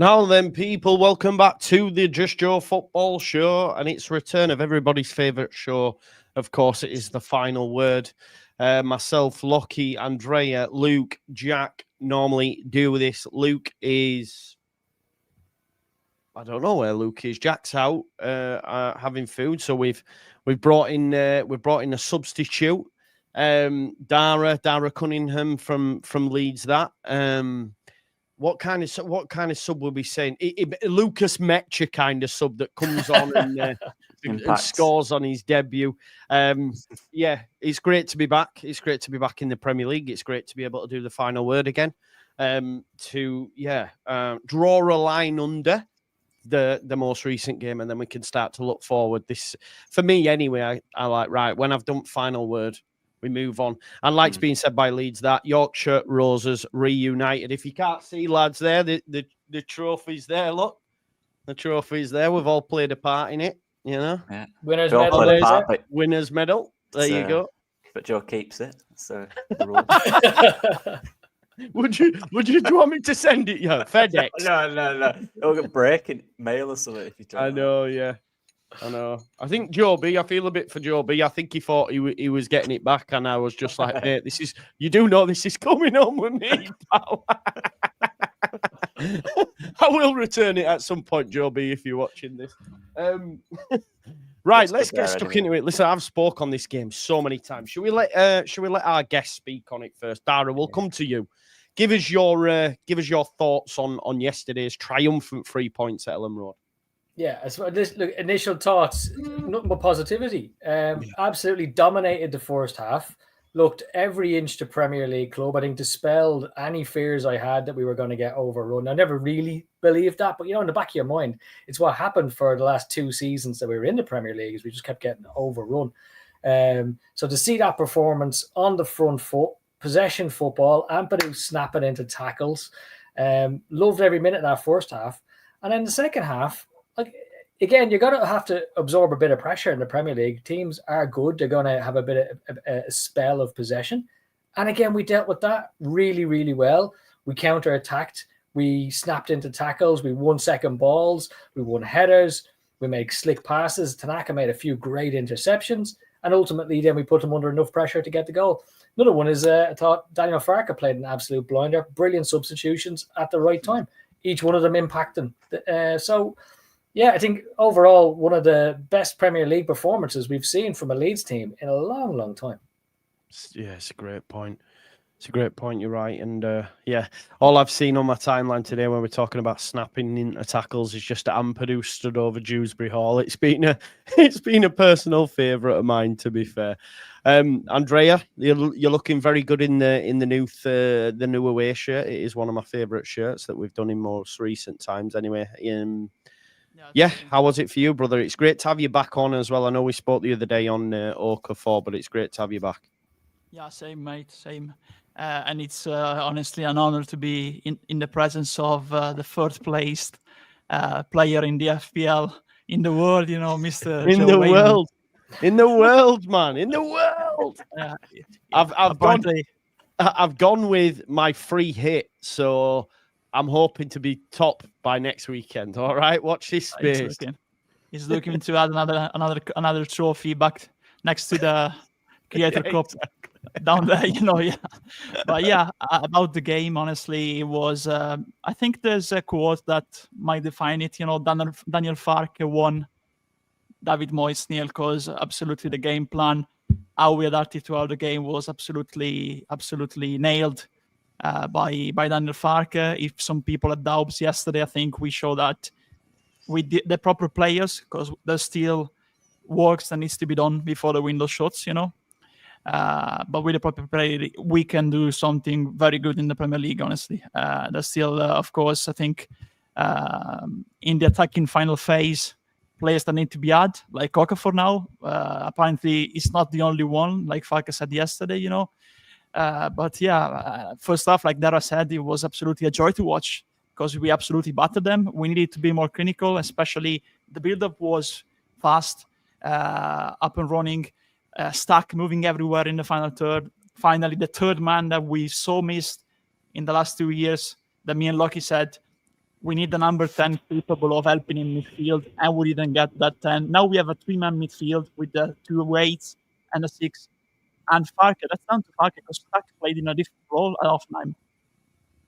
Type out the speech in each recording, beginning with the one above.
Now then, people, welcome back to the Just Joe Football Show, and it's return of everybody's favourite show. Of course, it is the final word. Myself, Lockie, Andrea, Luke, Jack normally do this. Luke is... I don't know where Luke is. Jack's out having food, so we've brought in a substitute. Dara Cunningham from Leeds. What kind of sub will be saying? Lucas Mecha kind of sub that comes on and scores on his debut. Yeah, it's great to be back. It's great to be back in the Premier League. It's great to be able to do the final word again. Draw a line under the most recent game, and then we can start to look forward. This, for me anyway, I like, right, when I've done final word, we move on. And like it's being said by Leeds, that Yorkshire Roses reunited. If you can't see, lads, there, the trophy's there. Look, the trophy's there. We've all played a part in it, you know. Yeah. Winners medal. Winners medal. There you go. But Joe keeps it. So do you want me to send it? Yeah, FedEx. No. It'll get breaking mail or something if you don't. I know, yeah. I know. I think Joe B, I feel a bit for Joe B. I think he thought he was getting it back, and I was just like, hey, you do know this is coming on with me, pal. I will return it at some point, Joe B, if you're watching this. Right, let's get stuck into it. Listen, I've spoke on this game so many times. Should we let our guests speak on it first? Dara, we'll come to you. Give us your thoughts on yesterday's triumphant 3 points at Ellen Road. Yeah, as this look, initial thoughts, nothing but positivity. Absolutely dominated the first half. Looked every inch to Premier League club. I think dispelled any fears I had that we were going to get overrun. I never really believed that, but in the back of your mind, it's what happened for the last 2 seasons that we were in the Premier League. Is we just kept getting overrun. So to see that performance on the front foot, possession football, Ampadu snapping into tackles, loved every minute of that first half, and then the second half. Like, again, you're going to have to absorb a bit of pressure in the Premier League. Teams are good. They're going to have a bit of a spell of possession. And again, we dealt with that really, really well. We counter-attacked. We snapped into tackles. We won second balls. We won headers. We made slick passes. Tanaka made a few great interceptions. And ultimately, then we put them under enough pressure to get the goal. Another one is, I thought Daniel Farke played an absolute blinder. Brilliant substitutions at the right time. Each one of them impacting. Yeah, I think overall one of the best Premier League performances we've seen from a Leeds team in a long, long time. Yeah, it's a great point. It's a great point. You're right. And all I've seen on my timeline today when we're talking about snapping into tackles is just Ampadu stood over Dewsbury Hall. It's been a personal favourite of mine, to be fair. Andrea, you're looking very good in the new away shirt. It is one of my favourite shirts that we've done in most recent times. Anyway, how was it for you, brother? It's great to have you back on as well. I know we spoke the other day on Okafor, but it's great to have you back. Yeah, same, mate, same. And it's honestly an honor to be in the presence of the third placed player in the FPL in the world, Mr. In Joe the Wayne. world. In the world, man. In the world. I've gone with my free hit, so I'm hoping to be top by next weekend. All right, watch this space. He's looking to add another trophy back next to the Creator Cup down there, yeah. But yeah, about the game, honestly, it was. I think there's a quote that might define it. Daniel Farke won David Moyes nil because absolutely the game plan, how we adapted throughout the game was absolutely nailed. By Daniel Farke. If some people had doubts yesterday, I think we showed that we did the proper players because there's still works that needs to be done before the window shuts, But with the proper player, we can do something very good in the Premier League, honestly. There's still, of course, I think in the attacking final phase, players that need to be added, like Okafor now. Apparently, it's not the only one, like Farke said yesterday, But first off, like Dara said, it was absolutely a joy to watch because we absolutely battered them. We needed to be more clinical, especially the build-up was fast, up and running, stuck, moving everywhere in the final third. Finally, the third man that we so missed in the last 2 years, that me and Lockie said, we need the number 10 capable of helping in midfield, and we didn't get that 10. Now we have a 3-man midfield with the 2 weights and a 6. And Farke, that's down to Farke, because Farke played in a different role at half-time.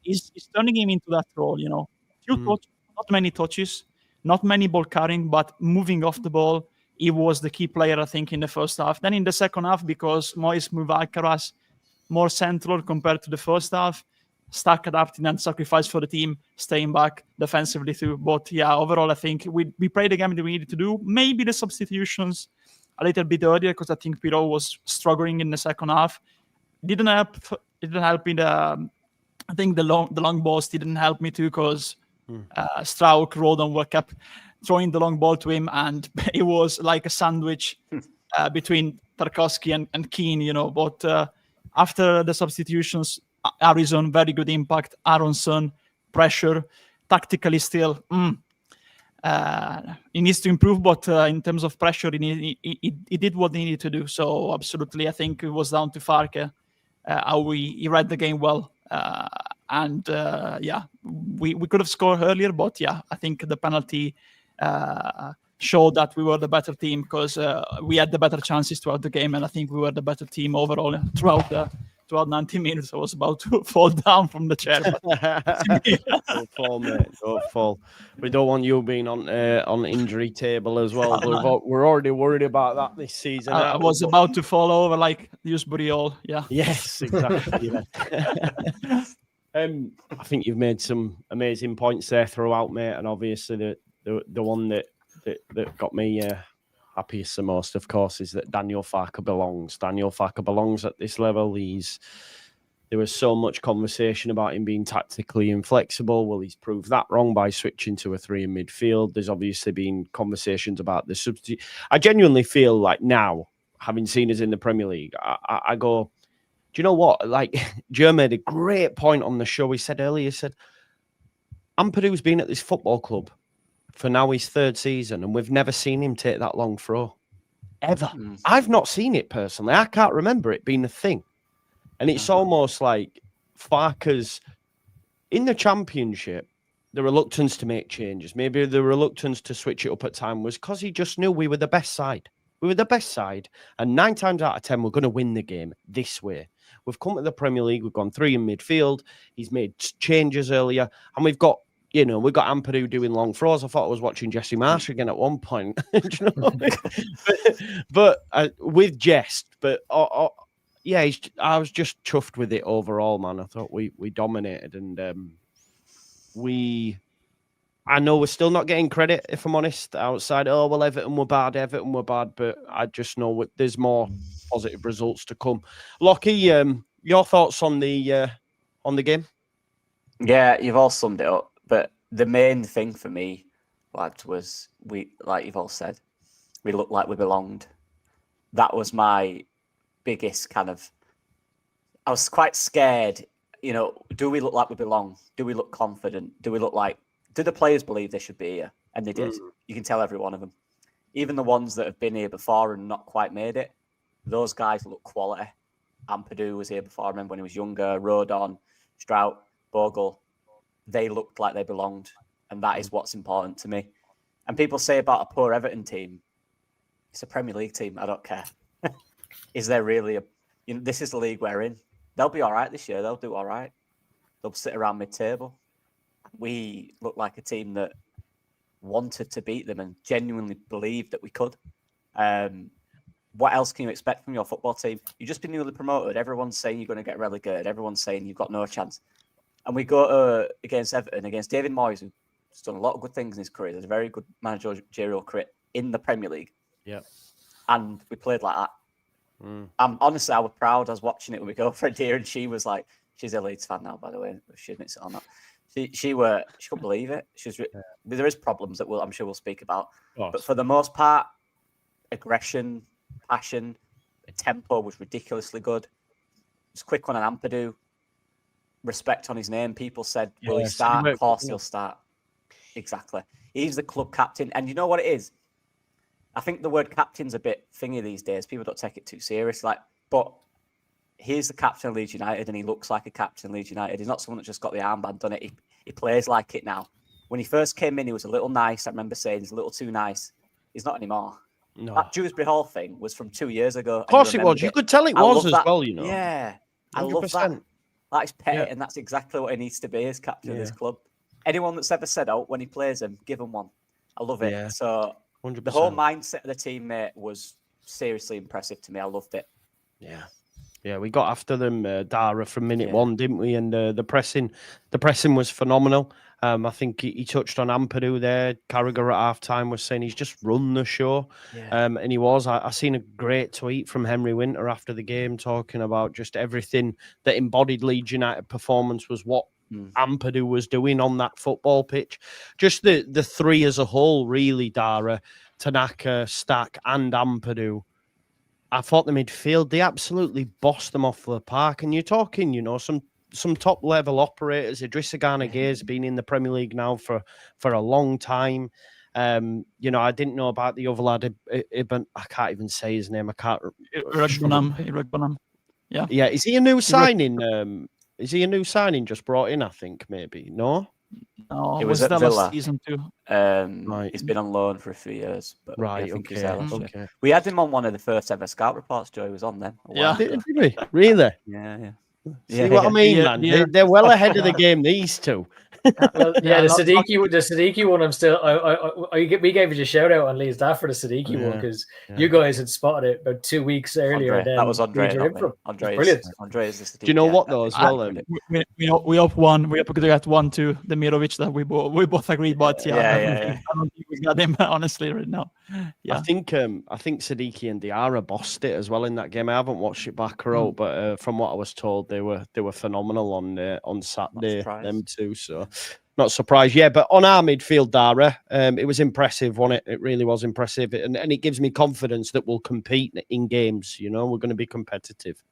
He's turning him into that role, Few touches, not many touches, not many ball carrying, but moving off the ball. He was the key player, I think, in the first half. Then in the second half, because Moyes moved Alcaraz more central compared to the first half, Stark adapting and sacrificed for the team, staying back defensively too. But yeah, overall, I think we played the game that we needed to do. Maybe the substitutions a little bit earlier, because I think Pirot was struggling in the second half. Didn't help me. I think the long balls didn't help me too, because Strauch, Rodon were kept throwing the long ball to him, and it was like a sandwich between Tarkowski and Keane, But after the substitutions, Harrison, very good impact. Aronson, pressure. Tactically still, he needs to improve, but in terms of pressure, he did what he needed to do. So absolutely, I think it was down to Farke, how he read the game well. We could have scored earlier, but yeah, I think the penalty showed that we were the better team, because we had the better chances throughout the game, and I think we were the better team overall throughout 90 minutes. I was about to fall down from the chair. Don't fall, mate. Don't fall. We don't want you being on the injury table as well. We're already worried about that this season. I was about to fall over like Dewsbury Hall. Yeah. Yes, exactly. I think you've made some amazing points there throughout, mate, and obviously the one that got me happiest the most, of course, is that Daniel Farke belongs. Daniel Farke belongs at this level. There was so much conversation about him being tactically inflexible. Well, he's proved that wrong by switching to a 3 in midfield. There's obviously been conversations about the substitute. I genuinely feel like now, having seen us in the Premier League, I go, do you know what? Like, Joe made a great point on the show. He said earlier, Ampadu's been at this football club for now his 3rd season, and we've never seen him take that long throw. Ever. I've not seen it personally. I can't remember it being a thing. And it's almost like Farke's, in the Championship, the reluctance to make changes, maybe the reluctance to switch it up at time, was because he just knew we were the best side. We were the best side, and 9 times out of 10, we're going to win the game this way. We've come to the Premier League, we've gone 3 in midfield, he's made changes earlier, and we've got Ampadu doing long throws. I thought I was watching Jesse Marsh again at one point. but with jest. But I was just chuffed with it overall, man. I thought we dominated, and I know we're still not getting credit, if I'm honest, outside. Oh, well, Everton were bad, but I just know there's more positive results to come. Lockie, your thoughts on the game? Yeah, you've all summed it up. But the main thing for me, lads, was like you've all said, we looked like we belonged. That was my biggest kind of. I was quite scared. Do we look like we belong? Do we look confident? Do the players believe they should be here? And they did. You can tell every one of them. Even the ones that have been here before and not quite made it, those guys look quality. Ampadu was here before. I remember when he was younger. Rodon, Strauch, Bogle. They looked like they belonged, and that is what's important to me. And people say about a poor Everton team, it's a Premier League team. I don't care. Is there really this is the league we're in. They'll be all right this year. They'll do all right. They'll sit around mid-table. We look like a team that wanted to beat them and genuinely believed that we could. What else can you expect from your football team? You've just been newly promoted. Everyone's saying you're going to get relegated. Everyone's saying you've got no chance. And we go against Everton, against David Moyes, who's done a lot of good things in his career. There's a very good managerial career in the Premier League. Yeah. And we played like that. Honestly, I was proud. I was watching it with my girlfriend here, and she was like, she's a Leeds fan now, by the way. She admits it or not. She couldn't believe it. There is problems that I'm sure we'll speak about. But for the most part, aggression, passion, tempo was ridiculously good. It's a quick one on Ampadu. Respect on his name. People said, will he start? Of course he'll start. Exactly. He's the club captain. And you know what it is? I think the word captain's a bit thingy these days. People don't take it too serious. But he's the captain of Leeds United, and he looks like a captain of Leeds United. He's not someone that just got the armband on it. He plays like it now. When he first came in, he was a little nice. I remember saying he's a little too nice. He's not anymore. No. That Dewsbury Hall thing was from 2 years ago. Of course it was. You could tell it was as well, you know. Yeah. 100%. I love that. That is petty, Yeah. and that's exactly what he needs to be as captain of this club. Anyone that's ever said out when he plays him, give him one. I love it. Yeah. So 100%. the whole mindset of the teammate was seriously impressive to me. I loved it. Yeah. Yeah, we got after them, Dara, from minute one, didn't we? And the pressing was phenomenal. I think he touched on Ampadu there. Carragher at half-time was saying he's just run the show. Yeah. And he was. I seen a great tweet from Henry Winter after the game talking about just everything that embodied Leeds United performance was what Ampadu was doing on that football pitch. Just the three as a whole, really, Dara, Tanaka, Stack and Ampadu. I thought the midfield, they absolutely bossed them off the park. And you're talking, you know, some top-level operators. Idrissa Gana Gue's been in the Premier League now for a long time. You know, I didn't know about the other lad, Ibn, I can't even say his name. I can't. Irakbanam. Yeah. Yeah, is he a new signing? Is he a new signing just brought in, I think, maybe? No? No, He was at Villa. last season too. Right. He's been on loan for a few years. But Right, I think he's okay. there last year. Okay. We had him on one of the first ever scout reports, Joe. He was on them. Yeah. Did we? Really? Yeah. See what I mean, Yeah, man? yeah. They're well ahead of the game, these two. Well, Yeah, the not- Siddiqui one. I'm still. We gave you a shout out on Leeds that for the Siddiqui one because you guys had spotted it about 2 weeks earlier. Andre. That was Andre. Leeds were in for him. Andre's Brilliant. Andre's the Do you know what though as well? We up one. We up to get 1-2. The Mirovic that we both agreed, but Yeah. I don't think we got him honestly right now. Yeah. I think Siddiqui and Diarra bossed it as well in that game. I haven't watched it back or out, but from what I was told, they were phenomenal on Saturday. Them two, so not surprised. Yeah, but on our midfield, Dara, it was impressive, wasn't it? It really was impressive, and it gives me confidence that we'll compete in games. You know, we're going to be competitive.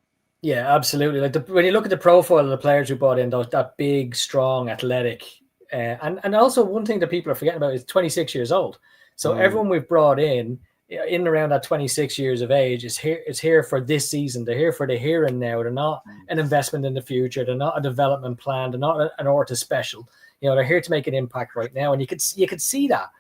Yeah, absolutely. Like when you look at the profile of the players we brought in, that big, strong, athletic, and also one thing that people are forgetting about is 26 years old. So everyone we've brought in and around that 26 years of age is here for this season. They're here for the here and now. They're not an investment in the future. They're not a development plan. They're not an Orta special. You know, they're here to make an impact right now, and you could see that.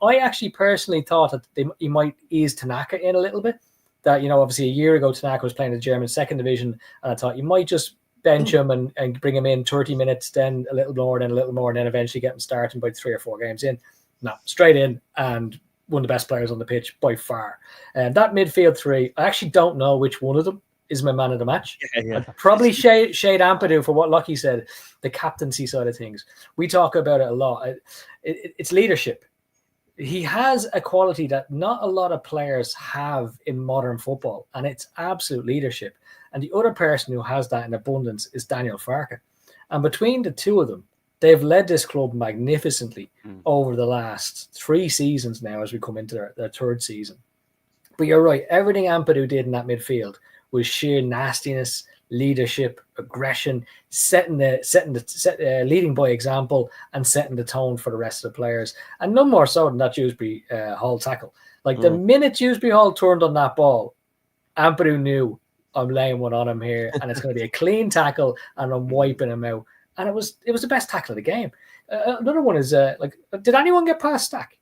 I actually personally thought that he might ease Tanaka in a little bit. That, you know, obviously a year ago Tanaka was playing the German second division, and I thought you might just bench him and bring him in 30 minutes, then a little more, then a little more, and then eventually get him starting by 3 or 4 games in. No, straight in and one of the best players on the pitch by far. And that midfield three, I actually don't know which one of them is my man of the match. I'd probably shade Ampadu for what Lockie said, the captaincy side of things. We talk about it a lot. It's leadership. He has a quality that not a lot of players have in modern football, and it's absolute leadership. And the other person who has that in abundance is Daniel Farke. And between the two of them, they've led this club magnificently over the last 3 seasons now as we come into their 3rd season. But you're right, everything Ampadu did in that midfield was sheer nastiness, leadership, aggression, leading by example and setting the tone for the rest of the players. And none more so than that Dewsbury Hall tackle. Like the minute Dewsbury Hall turned on that ball, Ampadu knew, I'm laying one on him here, and it's going to be a clean tackle, and I'm wiping him out. And it was the best tackle of the game. Another one is did anyone get past Stack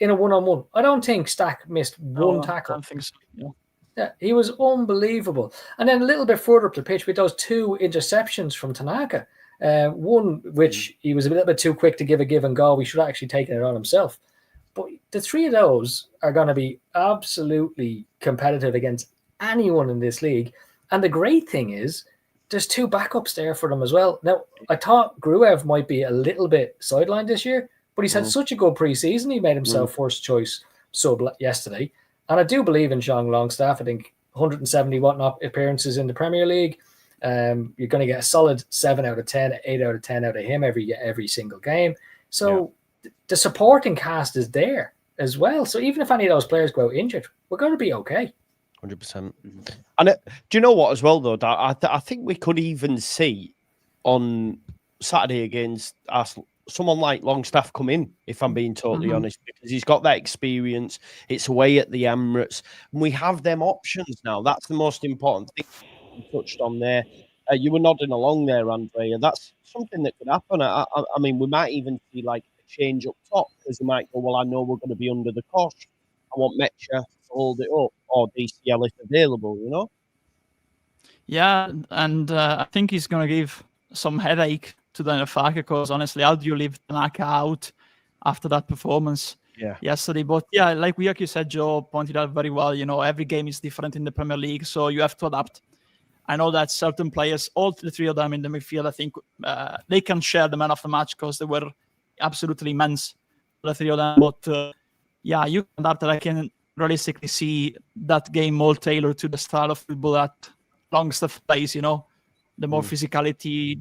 in a one-on-one? I don't think Stack missed one tackle. I don't think so. Yeah, he was unbelievable. And then a little bit further up the pitch with those 2 interceptions from Tanaka. One which he was a little bit too quick to give a give and go. We should have actually taken it on himself. But the 3 of those are going to be absolutely competitive against anyone in this league. And the great thing is, there's 2 backups there for them as well. Now, I thought Gruev might be a little bit sidelined this year, but he's had such a good preseason. He made himself first choice sub yesterday. And I do believe in Sean Longstaff. I think 170 whatnot appearances in the Premier League. You're going to get a solid 7 out of 10, 8 out of 10 out of him every single game. So the supporting cast is there as well. So even if any of those players go out injured, we're going to be okay. 100%. And do you know what as well, though? I think we could even see on Saturday against Arsenal someone like Longstaff come in, if I'm being totally honest, because he's got that experience. It's away at the Emirates, and we have them options now. That's the most important thing you touched on there. You were nodding along there, Andrea. That's something that could happen. I mean, we might even see like a change up top because they might go, well, I know we're going to be under the cosh. I want Mecha to hold it up or DCL if available, you know? Yeah, and I think he's going to give some headache to the Nafaka because honestly, how do you leave Tanaka out after that performance yesterday? But yeah, like you said, Joe pointed out very well, every game is different in the Premier League, so you have to adapt. I know that certain players, all the three of them in the midfield, I think they can share the man of the match because they were absolutely immense, the three of them. But yeah, you can adapt that. I can realistically see that game more tailored to the style of football that Longstaff plays, the more physicality,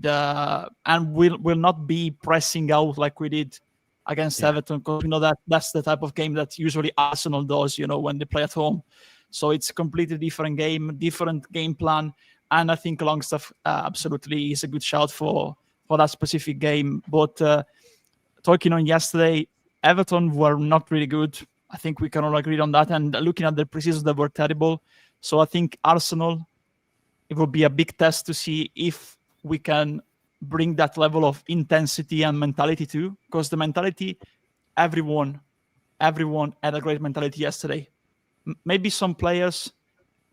and will not be pressing out like we did against Everton, because we know that that's the type of game that usually Arsenal does, when they play at home. So it's a completely different game plan. And I think Longstaff absolutely is a good shout for that specific game. But talking on yesterday, Everton were not really good. I think we can all agree on that. And looking at the preseason, they were terrible. So I think Arsenal, it will be a big test to see if we can bring that level of intensity and mentality too. Because the mentality, everyone had a great mentality yesterday. Maybe some players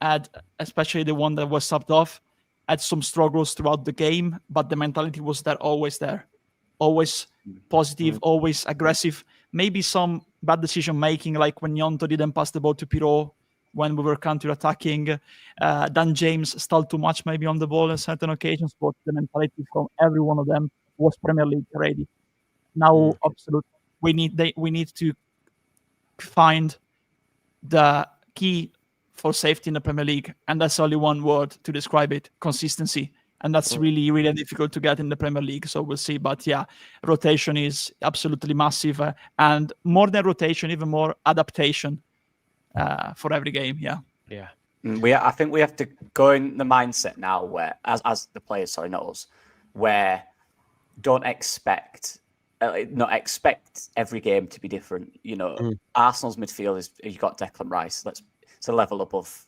had, especially the one that was subbed off, had some struggles throughout the game, but the mentality was always there. Always positive, always aggressive. Maybe some bad decision making, like when Yonto didn't pass the ball to Pirot when we were counter-attacking. Dan James stalled too much maybe on the ball on certain occasions, but the mentality from every one of them was Premier League ready. Now, absolutely, we need to find the key for safety in the Premier League, and that's only one word to describe it: consistency. And that's really, really difficult to get in the Premier League. So we'll see. But yeah, rotation is absolutely massive, and more than rotation, even more adaptation for every game. Yeah. I think we have to go in the mindset now where, as the players, not us, where not expect every game to be different. Arsenal's midfield is, you've got Declan Rice. It's a level above.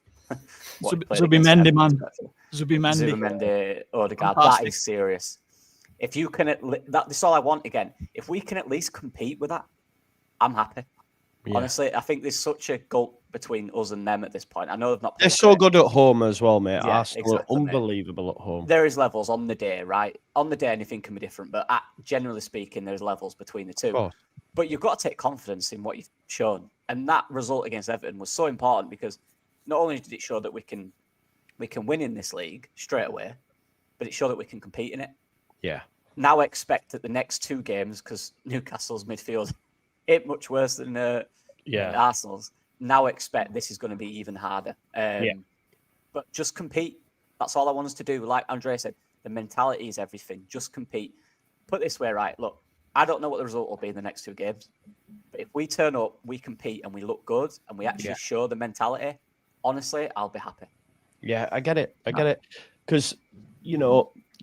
Zubimendi, man. Zubimendi, Odegaard. That is serious. If you can, that's all I want. Again, if we can at least compete with that, I'm happy. Yeah. Honestly, I think there's such a gulf between us and them at this point. I know they've not. They're so good at home as well, mate. Yeah, Arsenal are unbelievable at home. There is levels on the day, right? On the day, anything can be different. But generally speaking, there's levels between the two. But you've got to take confidence in what you've shown, and that result against Everton was so important because not only did it show that we can win in this league straight away, but it showed that we can compete in it. Yeah. Now expect that the next two games, because Newcastle's midfield ain't much worse than Arsenal's. Now expect this is going to be even harder. But just compete. That's all I want us to do. Like Andrea said, the mentality is everything. Just compete. Put it this way, right? Look, I don't know what the result will be in the next two games. But if we turn up, we compete, and we look good, and we actually show the mentality, honestly, I'll be happy. Yeah, I get it. Because, you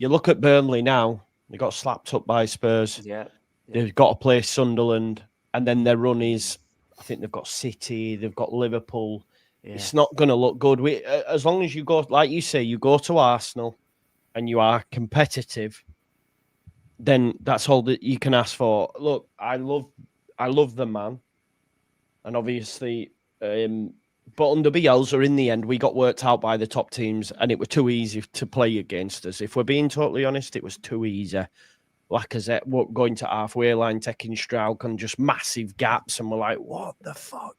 look at Burnley now, they got slapped up by Spurs. Yeah. They've got to play Sunderland, and then their run is, I think they've got City, they've got Liverpool. Yeah. It's not going to look good. As long as you go, like you say, you go to Arsenal and you are competitive, then that's all that you can ask for. Look, I love the man. And obviously, but under Bielsa, in the end, we got worked out by the top teams, and it was too easy to play against us. If we're being totally honest, it was too easy. Lacazette going to halfway line, taking Strauch on just massive gaps, and we're like, what the fuck,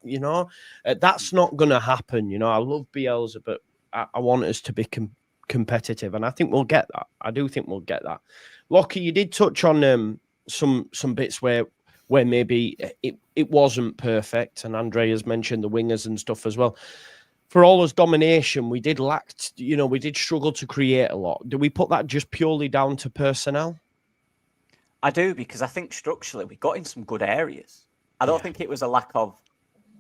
That's not going to happen, I love Bielsa, but I want us to be competitive, and I think we'll get that. I do think we'll get that. Lockie, you did touch on some bits where maybe it wasn't perfect, and Andrea's mentioned the wingers and stuff as well. For all us domination, we did we did struggle to create a lot. Do we put that just purely down to personnel? I do, because I think structurally we got in some good areas. I don't think it was a lack of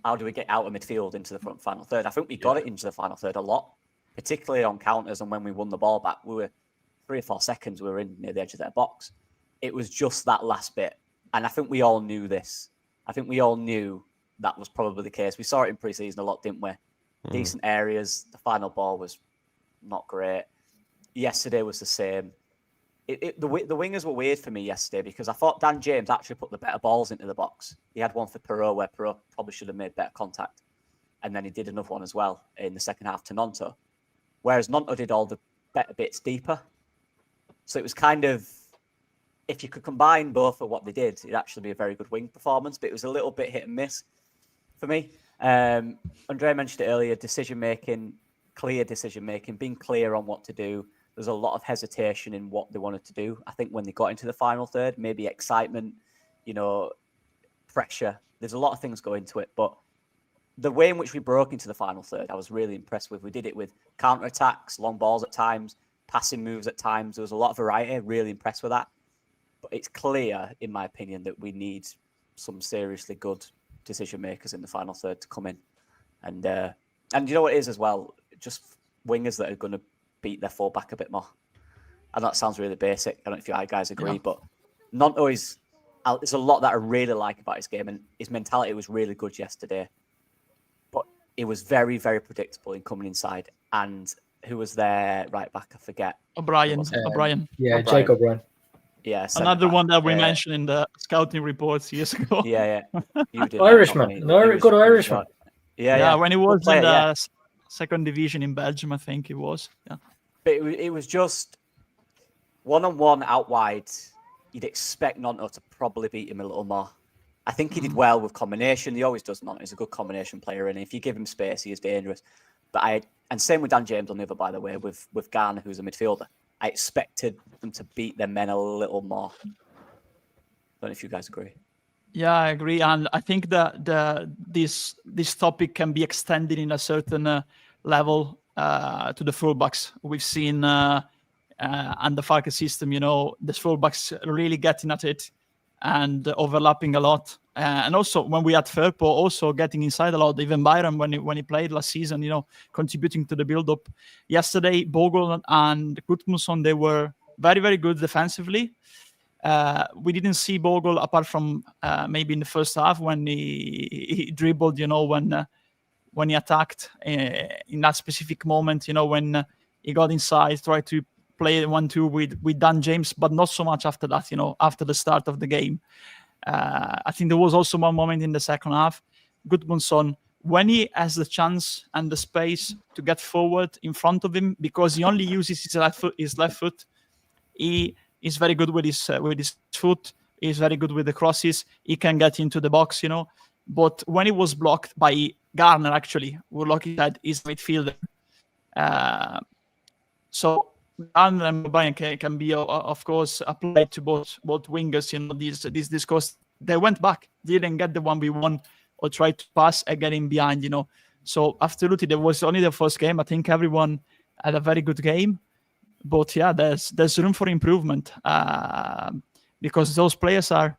how do we get out of midfield into the front final third. I think we got it into the final third a lot, particularly on counters, and when we won the ball back, we were 3 or 4 seconds we were in near the edge of their box. It was just that last bit. And I think we all knew this. I think we all knew that was probably the case. We saw it in pre-season a lot, didn't we? Decent areas. The final ball was not great. Yesterday was the same. the wingers were weird for me yesterday because I thought Dan James actually put the better balls into the box. He had one for Perot where Perot probably should have made better contact. And then he did another one as well in the second half to Nonto. Whereas Nonto did all the better bits deeper. So it was kind of, if you could combine both of what they did, it'd actually be a very good wing performance, but it was a little bit hit and miss for me. Andre mentioned it earlier, clear decision-making, being clear on what to do. There's a lot of hesitation in what they wanted to do. I think when they got into the final third, maybe excitement, pressure. There's a lot of things go into it, but the way in which we broke into the final third, I was really impressed with. We did it with counter-attacks, long balls at times, passing moves at times. There was a lot of variety. Really impressed with that. But it's clear, in my opinion, that we need some seriously good decision makers in the final third to come in. And you know what it is as well? Just wingers that are going to beat their fullback a bit more. I know that sounds really basic. I don't know if you guys agree, but Nonto is... There's a lot that I really like about his game, and his mentality was really good yesterday. But it was very, very predictable in coming inside. And who was there right back? I forget. O'Brien. Yeah, Jake O'Brien. Yeah, another one that we mentioned in the scouting reports years ago. Yeah. You did Irishman. Good Irishman. Yeah. When he was in the second division in Belgium, I think it was. Yeah. But it was just one-on-one out wide. You'd expect Nonto to probably beat him a little more. I think he did well with combination. He always does. Nonto. He's a good combination player, and if you give him space, he is dangerous. And same with Dan James on the other, by the way, with Garner, who's a midfielder. I expected them to beat their men a little more. I don't know if you guys agree. Yeah, I agree, and I think that this topic can be extended in a certain level to the fullbacks. We've seen and the Falcon system, the fullbacks really getting at it and overlapping a lot. And also when we had Firpo also getting inside a lot, even Byron when he played last season, contributing to the build-up. Yesterday, Bogle and Gudmundsson, they were very, very good defensively. We didn't see Bogle apart from maybe in the first half when he dribbled, when he attacked in that specific moment, when he got inside, tried to play 1-2 with Dan James, but not so much after that, after the start of the game. I think there was also one moment in the second half, Gudmundsson, when he has the chance and the space to get forward in front of him, because he only uses his left foot, he is very good with his foot. He's very good with the crosses. He can get into the box, But when he was blocked by Garner, actually, we're lucky that he's midfielder. So Garner and O'Brien can be, of course, applied to both wingers. This discourse, they went back, didn't get the 1v1 or tried to pass and get in behind, So absolutely, there was only the first game. I think everyone had a very good game. But yeah, there's room for improvement because those players are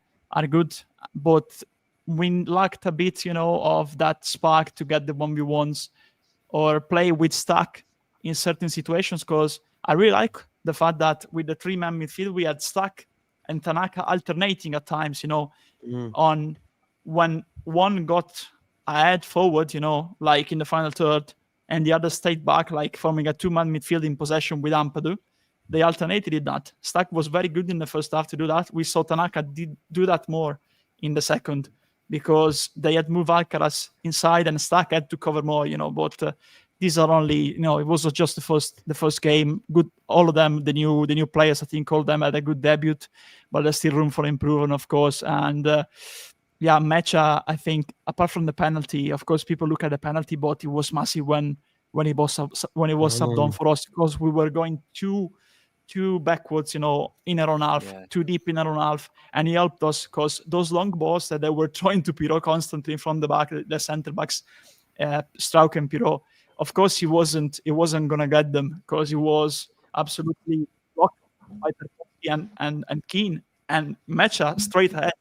good, but we lacked a bit, of that spark to get the 1v1s or play with Stack in certain situations. Because I really like the fact that with the 3-man midfield, we had Stack and Tanaka alternating at times, on when one got ahead forward, like in the final third, and the other stayed back, like forming a 2-man midfield in possession with Ampadu. They alternated in that. Stack was very good in the first half to do that. We saw Tanaka did do that more in the second because they had moved Alcaraz inside and Stack had to cover more, But these are only, it was just the first game. Good, all of them, the new players, I think all of them had a good debut, but there's still room for improvement, of course. And Mecha, I think, apart from the penalty, of course, people look at the penalty, but it was massive when he was subbed on for us because we were going too backwards, in our own half, too deep in our own half, and he helped us because those long balls that they were throwing to Pirot constantly from the back, the centre backs, Strauch and Pirot. Of course, he wasn't gonna get them because he was absolutely blocked by Tarkovsky and Keane, and Mecha straight ahead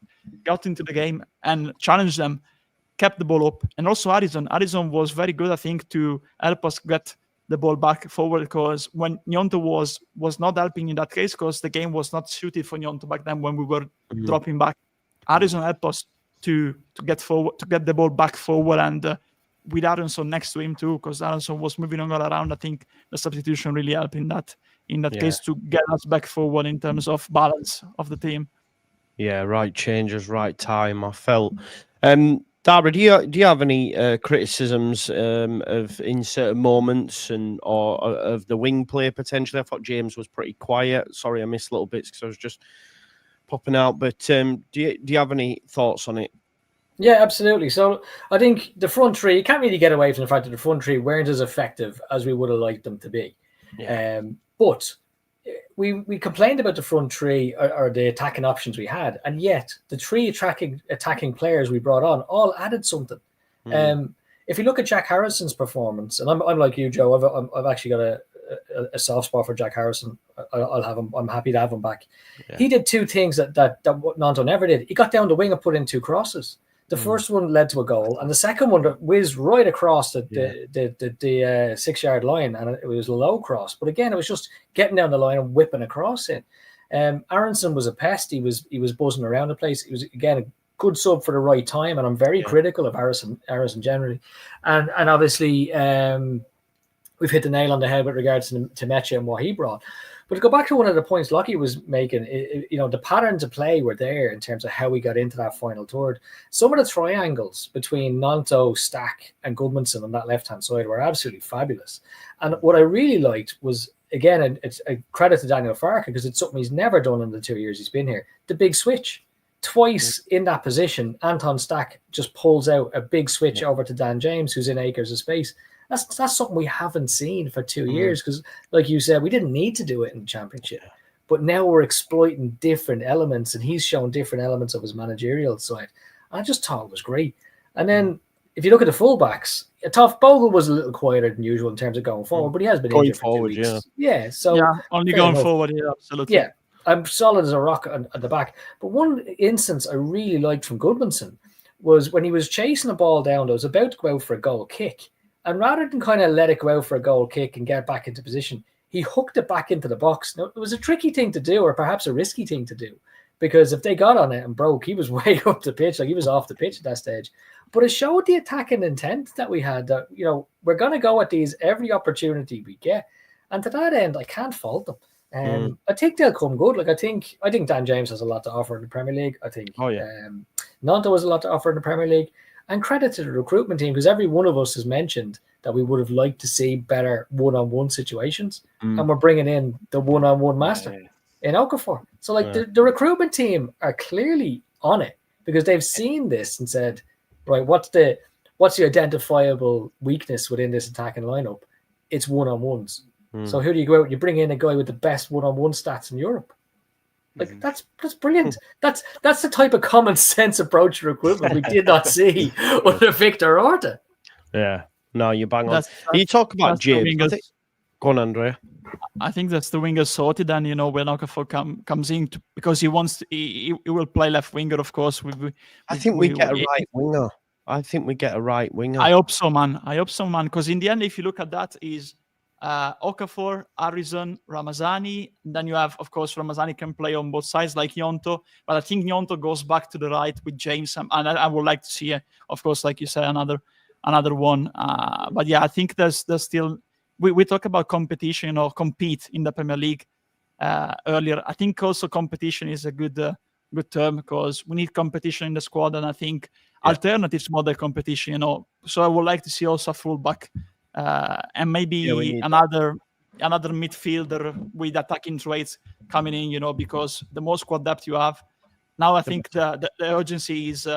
got into the game and challenged them, kept the ball up, and also Addison was very good, I think, to help us get the ball back forward because when Gnonto was not helping in that case because the game was not suited for Gnonto back then when we were dropping back. Addison helped us to get forward, to get the ball back forward and with Aronson next to him too, because Aronson was moving all around. I think the substitution really helped in that case to get us back forward in terms of balance of the team. Yeah, right changes, right time. I felt. Dara, do you have any criticisms of in certain moments or of the wing play potentially? I thought James was pretty quiet. Sorry, I missed little bits because I was just popping out. But do you have any thoughts on it? Yeah, absolutely. So I think the front three, you can't really get away from the fact that the front three weren't as effective as we would have liked them to be. Yeah. But we complained about the front three or the attacking options we had, and yet the three attacking players we brought on all added something. If you look at Jack Harrison's performance, and I'm like you, Joe, I've actually got a soft spot for Jack Harrison. I'll have him. I'm happy to have him back. Yeah. He did two things that Nanto never did. He got down the wing and put in two crosses. The first one led to a goal, and the second one whizzed right across the 6-yard line, and it was a low cross. But again, it was just getting down the line and whipping across it. Aronson was a pest. He was buzzing around the place. He was again a good sub for the right time, and I'm very critical of Aronson generally. And obviously, we've hit the nail on the head with regards to Mecha and what he brought. But to go back to one of the points Lockie was making, the patterns of play were there in terms of how we got into that final third. Some of the triangles between Nanto, Stack, and Goodmanson on that left-hand side were absolutely fabulous. And what I really liked was, again, it's a credit to Daniel Farke because it's something he's never done in the 2 years he's been here. The big switch. Twice in that position, Anton Stack just pulls out a big switch over to Dan James, who's in acres of space. That's something we haven't seen for 2 years because, like you said, we didn't need to do it in the Championship. But now we're exploiting different elements, and he's shown different elements of his managerial side. I just thought it was great. And then if you look at the fullbacks, Bogle was a little quieter than usual in terms of going forward, but he has been going injured forward, for 2 weeks. Yeah, so only going forward, absolutely. Yeah, I'm solid as a rock at the back. But one instance I really liked from Goodmanson was when he was chasing the ball down, that was about to go out for a goal kick. And rather than kind of let it go out for a goal kick and get back into position, he hooked it back into the box. Now, it was a tricky thing to do, or perhaps a risky thing to do, because if they got on it and broke, he was way up the pitch, like he was off the pitch at that stage. But it showed the attacking intent that we had, that, we're going to go at these every opportunity we get. And to that end, I can't fault them. I think they'll come good. Like I think Dan James has a lot to offer in the Premier League. I think Nanto has a lot to offer in the Premier League. And credit to the recruitment team, because every one of us has mentioned that we would have liked to see better one-on-one situations. And we're bringing in the one-on-one master in Okafor. So the recruitment team are clearly on it because they've seen this and said, right, what's the identifiable weakness within this attacking lineup? It's one-on-ones. So who do you go out? You bring in a guy with the best one-on-one stats in Europe. Like that's brilliant. That's the type of common sense approach to recruitment we did not see under Victor Orta. Yeah, no, you bang on. You talk about James. Go on, Andrea. I think that's the winger sorted, and when Okafor comes in because he wants he will play left winger, of course. I think we get a right winger. I hope so, man. Because in the end, if you look at that, is Okafor, Harrison, Ramazani. Then you have, of course, Ramazani can play on both sides like Gnonto, but I think Gnonto goes back to the right with James, and I would like to see, of course, like you said, another one. But yeah, I think there's still we talk about competition or compete in the Premier League earlier. I think also competition is a good term because we need competition in the squad, and I think alternatives more than competition. So I would like to see also a fullback. And maybe another midfielder with attacking traits coming in, because the more squad depth you have, now I think the urgency is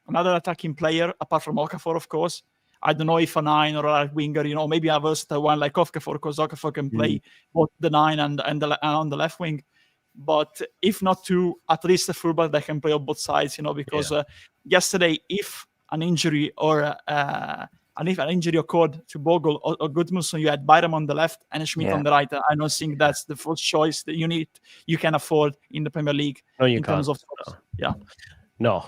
another attacking player apart from Okafor, of course. I don't know if a 9 or a winger, maybe a versatile one like Okafor, because Okafor can play both the 9 and on the left wing. But if not two, at least a fullback that can play on both sides, because yesterday, if an injury or and if an injury occurred to Bogle or Goodmanson, you had Byram on the left and Schmidt on the right. I don't think that's the first choice that you can afford in the Premier League. No, you in can't. Terms of, No,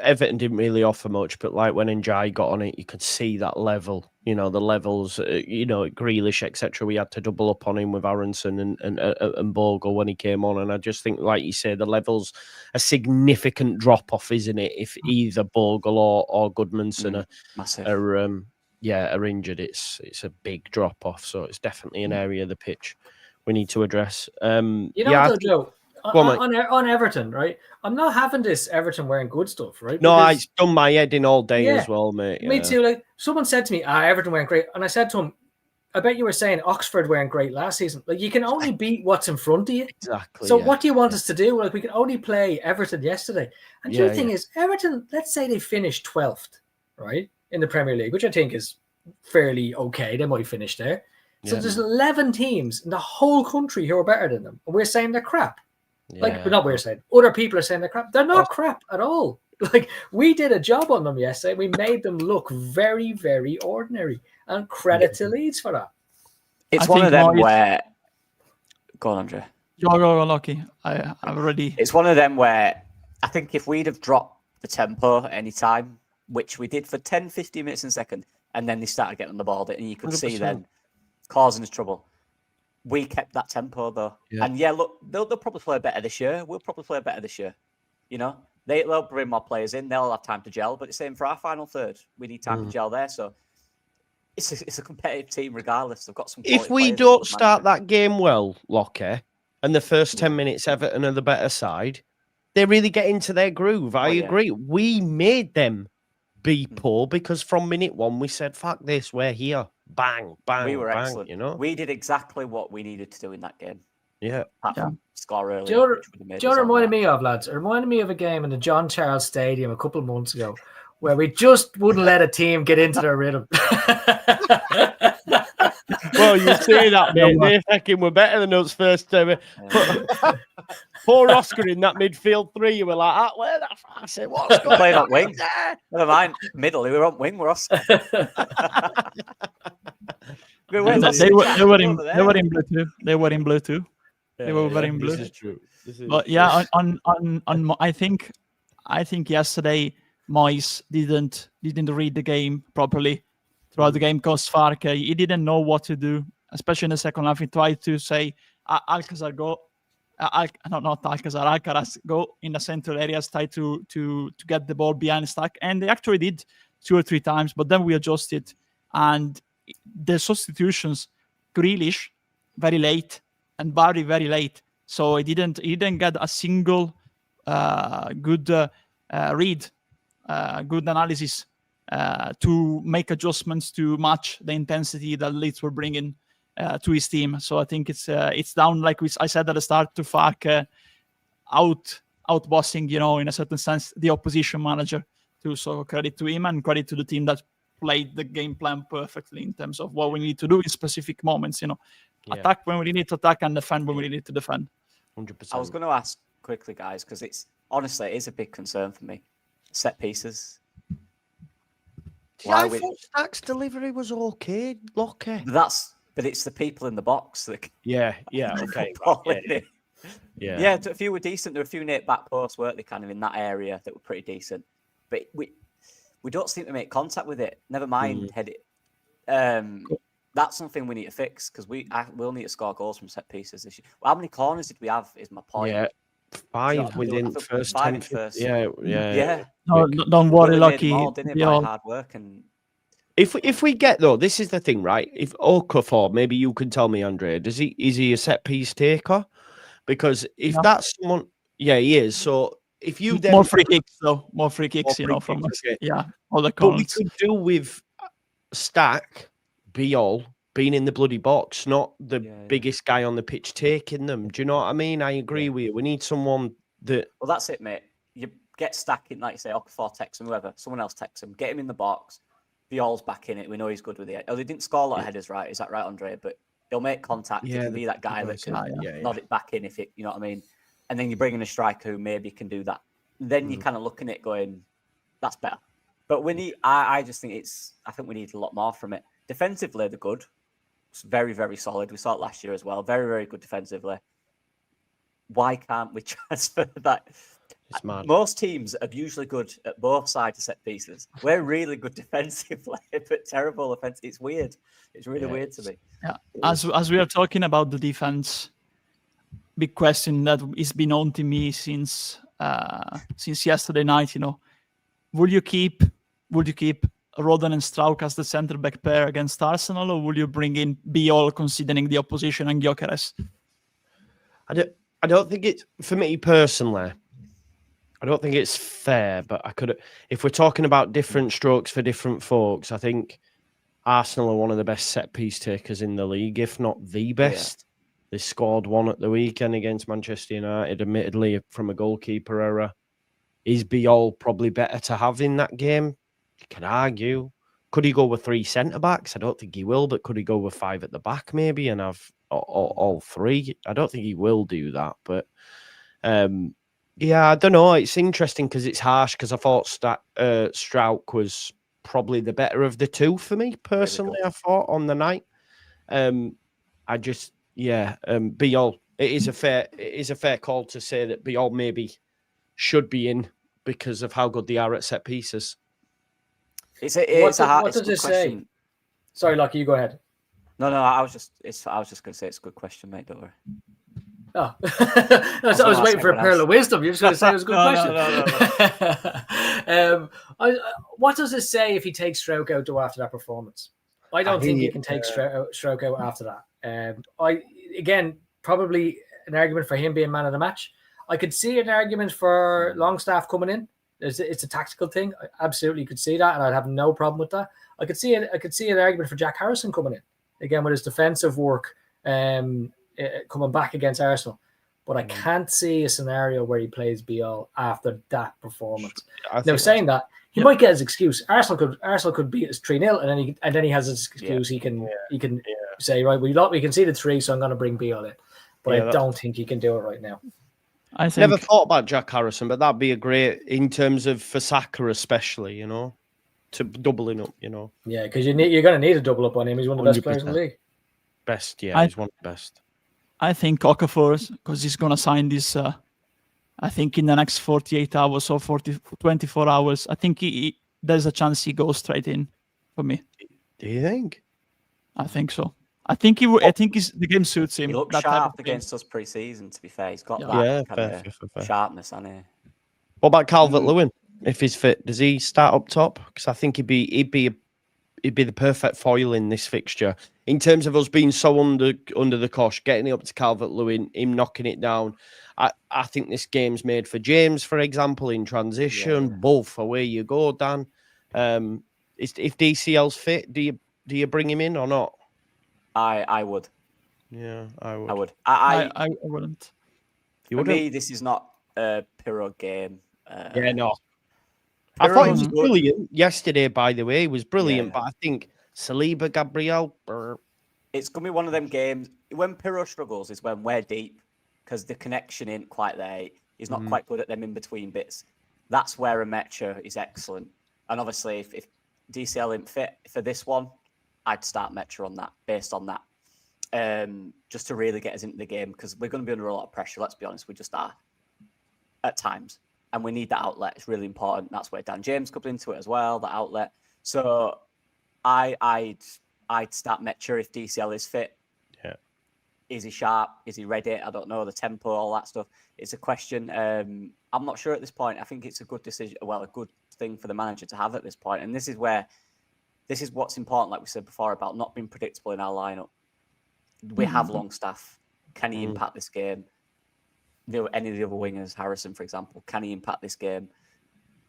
Everton didn't really offer much, but like when Njai got on it, you could see that level. The levels. Grealish, etc. We had to double up on him with Aronson and Bogle when he came on, and I just think, like you say, the levels a significant drop off, isn't it? If either Bogle or Goodmanson massive. are injured, it's a big drop off. So it's definitely an area of the pitch we need to address. Joe. On Everton, right? I'm not having this Everton wearing good stuff, right? No, it's done my head in all day as well, mate. Me too. Like someone said to me, Everton wearing great. And I said to him, I bet you were saying Oxford wearing great last season. Like you can only beat what's in front of you. Exactly. So what do you want us to do? Like we can only play Everton yesterday. And the other thing is Everton, let's say they finish 12th, right? In the Premier League, which I think is fairly okay. They might finish there. So there's 11 teams in the whole country who are better than them. And we're saying they're crap. Like, not we're saying. Other people are saying they're crap. They're not crap at all. Like, we did a job on them yesterday. We made them look very, very ordinary. And credit to Leeds for that. It's one of them where... Go on, Andre. Go, Lucky. I've already... It's one of them where I think if we'd have dropped the tempo at any time, which we did for 10, 15 minutes in a second, and then they started getting on the ball, and you could 100%. See then causing us trouble. We kept that tempo though, and look, they'll probably play better this year. We'll probably play better this year. They'll bring more players in. They'll have time to gel. But the same for our final third. We need time to gel there. So it's a competitive team regardless. They've got some. If we don't start that game well, Lockie, and the first 10 minutes Everton are the better side, they really get into their groove. I agree. We made them be poor because from minute one we said, "Fuck this, we're here." Bang, bang, we were bang, excellent. We did exactly what we needed to do in that game. Yeah. Score early. Do you know reminded me of, lads? It reminded me of a game in the John Charles Stadium a couple of months ago where we just wouldn't let a team get into their rhythm. Well, you say that, mate. They fucking were better than us first time. Poor Oscar in that midfield three. You were like, where the fuck? I said, what's going on? Playing on wing. Never mind. Middle. We were on wing. We're Oscar. They were in blue too. They were in blue too. They were very in blue. This is true. But I think yesterday Moyes didn't read the game properly throughout the game because Farke, he didn't know what to do, especially in the second half. He tried to say Alcazar go. Alcaraz go in the central areas, try to get the ball behind the stack, and they actually did 2 or 3 times. But then we adjusted, and the substitutions, Grealish very late and Barry very late, so he didn't get a single good read, good analysis to make adjustments to match the intensity that Leeds were bringing to his team. So I think it's down, like I said at the start, to Farke outbossing, in a certain sense, the opposition manager too. So credit to him and credit to the team that played the game plan perfectly in terms of what we need to do in specific moments. Attack when we need to attack and defend when we need to defend. 100%. I was going to ask quickly, guys, because it is a big concern for me. Set pieces. I thought Stack's delivery was okay, Lockie. But it's the people in the box that. Okay. Yeah, a few were decent. There were a few near back posts, weren't they, kind of in that area that were pretty decent. But we don't seem to make contact with it. Never mind head it. That's something we need to fix because we'll need to score goals from set pieces this year. Well, how many corners did we have? Is my point. Yeah, 5 within first 10. Yeah. No, don't worry, Lucky. By hard work and. If we get though, this is the thing, right? If Okafor, maybe you can tell me, Andre, is he a set piece taker? Because if that's someone, he is. So if you then more free kicks, from us, all the corners. But we could do with Stack, Biol being in the bloody box, not the biggest guy on the pitch taking them. Do you know what I mean? I agree with you. We need someone that. Well, that's it, mate. You get Stack in, like you say, Okafor takes him, whoever, someone else takes him, get him in the box. Biol's back in it. We know he's good with it. They didn't score a lot of headers, right? Is that right, Andre? But he'll make contact. He can be that guy that can nod it back in if it, you know what I mean? And then you bring in a striker who maybe can do that. Then you're kind of looking at it going, that's better. But we need, I just think I think we need a lot more from it. Defensively, they're good. It's very, very solid. We saw it last year as well. Very, very good defensively. Why can't we transfer that It's mad. Most teams are usually good at both sides of set pieces. We're really good defensively, but terrible offense. It's weird. It's really weird to me. Yeah. As we are talking about the defense, big question that is been on to me since yesterday night. Would you keep Rodden and Strauch as the centre back pair against Arsenal, or will you bring in Biol considering the opposition and Gyökeres? I don't think it's, for me personally, I don't think it's fair, but I could, if we're talking about different strokes for different folks, I think Arsenal are one of the best set piece takers in the league, if not the best. Yeah. They scored one at the weekend against Manchester United, admittedly from a goalkeeper error. Is Biol probably better to have in that game? You can argue. Could he go with 3 centre-backs? I don't think he will, but could he go with 5 at the back maybe and have all 3? I don't think he will do that, but yeah, I don't know. It's interesting because it's harsh because I thought Strauch was probably the better of the 2 for me, personally, I thought, on the night. I just, Biol, it is a fair call to say that Biol maybe should be in because of how good they are at set pieces. What does it say? Sorry, Lucky, you go ahead. No, I was just going to say it's a good question, mate. Don't worry. Oh, I was waiting for a pearl of wisdom. You're just going to say it was a good question. No. What does it say if he takes Strauch out after that performance? I don't think he can take Strauch out after that. Again, probably an argument for him being man of the match. I could see an argument for Longstaff coming in. It's a tactical thing. I absolutely could see that, and I'd have no problem with that. I could see an argument for Jack Harrison coming in again with his defensive work. Coming back against Arsenal, but I can't see a scenario where he plays Biol after that performance. Now, saying that, he might get his excuse. Arsenal could beat us 3-0, and then he has his excuse. He can say, right, we conceded 3, so I'm going to bring Biol in. But I don't think he can do it right now. I never thought about Jack Harrison, but that'd be a great in terms of for Saka especially, to doubling up, Yeah, because you're going to need a double up on him. He's one of the best players in the league. Best, yeah, he's one of the best. I think Okafor, because he's going to sign this, I think in the next 48 hours or 24 hours, I think there's a chance he goes straight in for me. Do you think? I think so. I think the game suits him. He looked sharp against us pre-season, to be fair. He's got that kind of sharpness, hasn't he? What about Calvert-Lewin? If he's fit, does he start up top? Because I think he'd be the perfect foil in this fixture. In terms of us being so under the cosh, getting it up to Calvert-Lewin, him knocking it down. I think this game's made for James, for example, in transition. Both away you go, Dan. If DCL's fit, do you bring him in or not? I would. Yeah, I would. I would. I wouldn't. For me, this is not a Pirro game. No. I thought he was brilliant yesterday, by the way. He was brilliant, but I think Saliba, Gabriel... It's going to be one of them games. When Pirro struggles is when we're deep, because the connection ain't quite there. He's not quite good at them in-between bits. That's where a Mecha is excellent. And obviously, if DCL ain't fit for this one, I'd start Mecha on that, based on that. Just to really get us into the game, because we're going to be under a lot of pressure, let's be honest. We just are at times. And we need that outlet. It's really important. That's where Dan James comes into it as well, the outlet. So I'd start Mecha if DCL is fit. Yeah. Is he sharp? Is he ready? I don't know. The tempo, all that stuff. It's a question. I'm not sure at this point. I think it's a good decision. Well, a good thing for the manager to have at this point. And this is what's important, like we said before, about not being predictable in our lineup. We have Longstaff. Can he impact this game? Any of the other wingers, Harrison, for example, can he impact this game?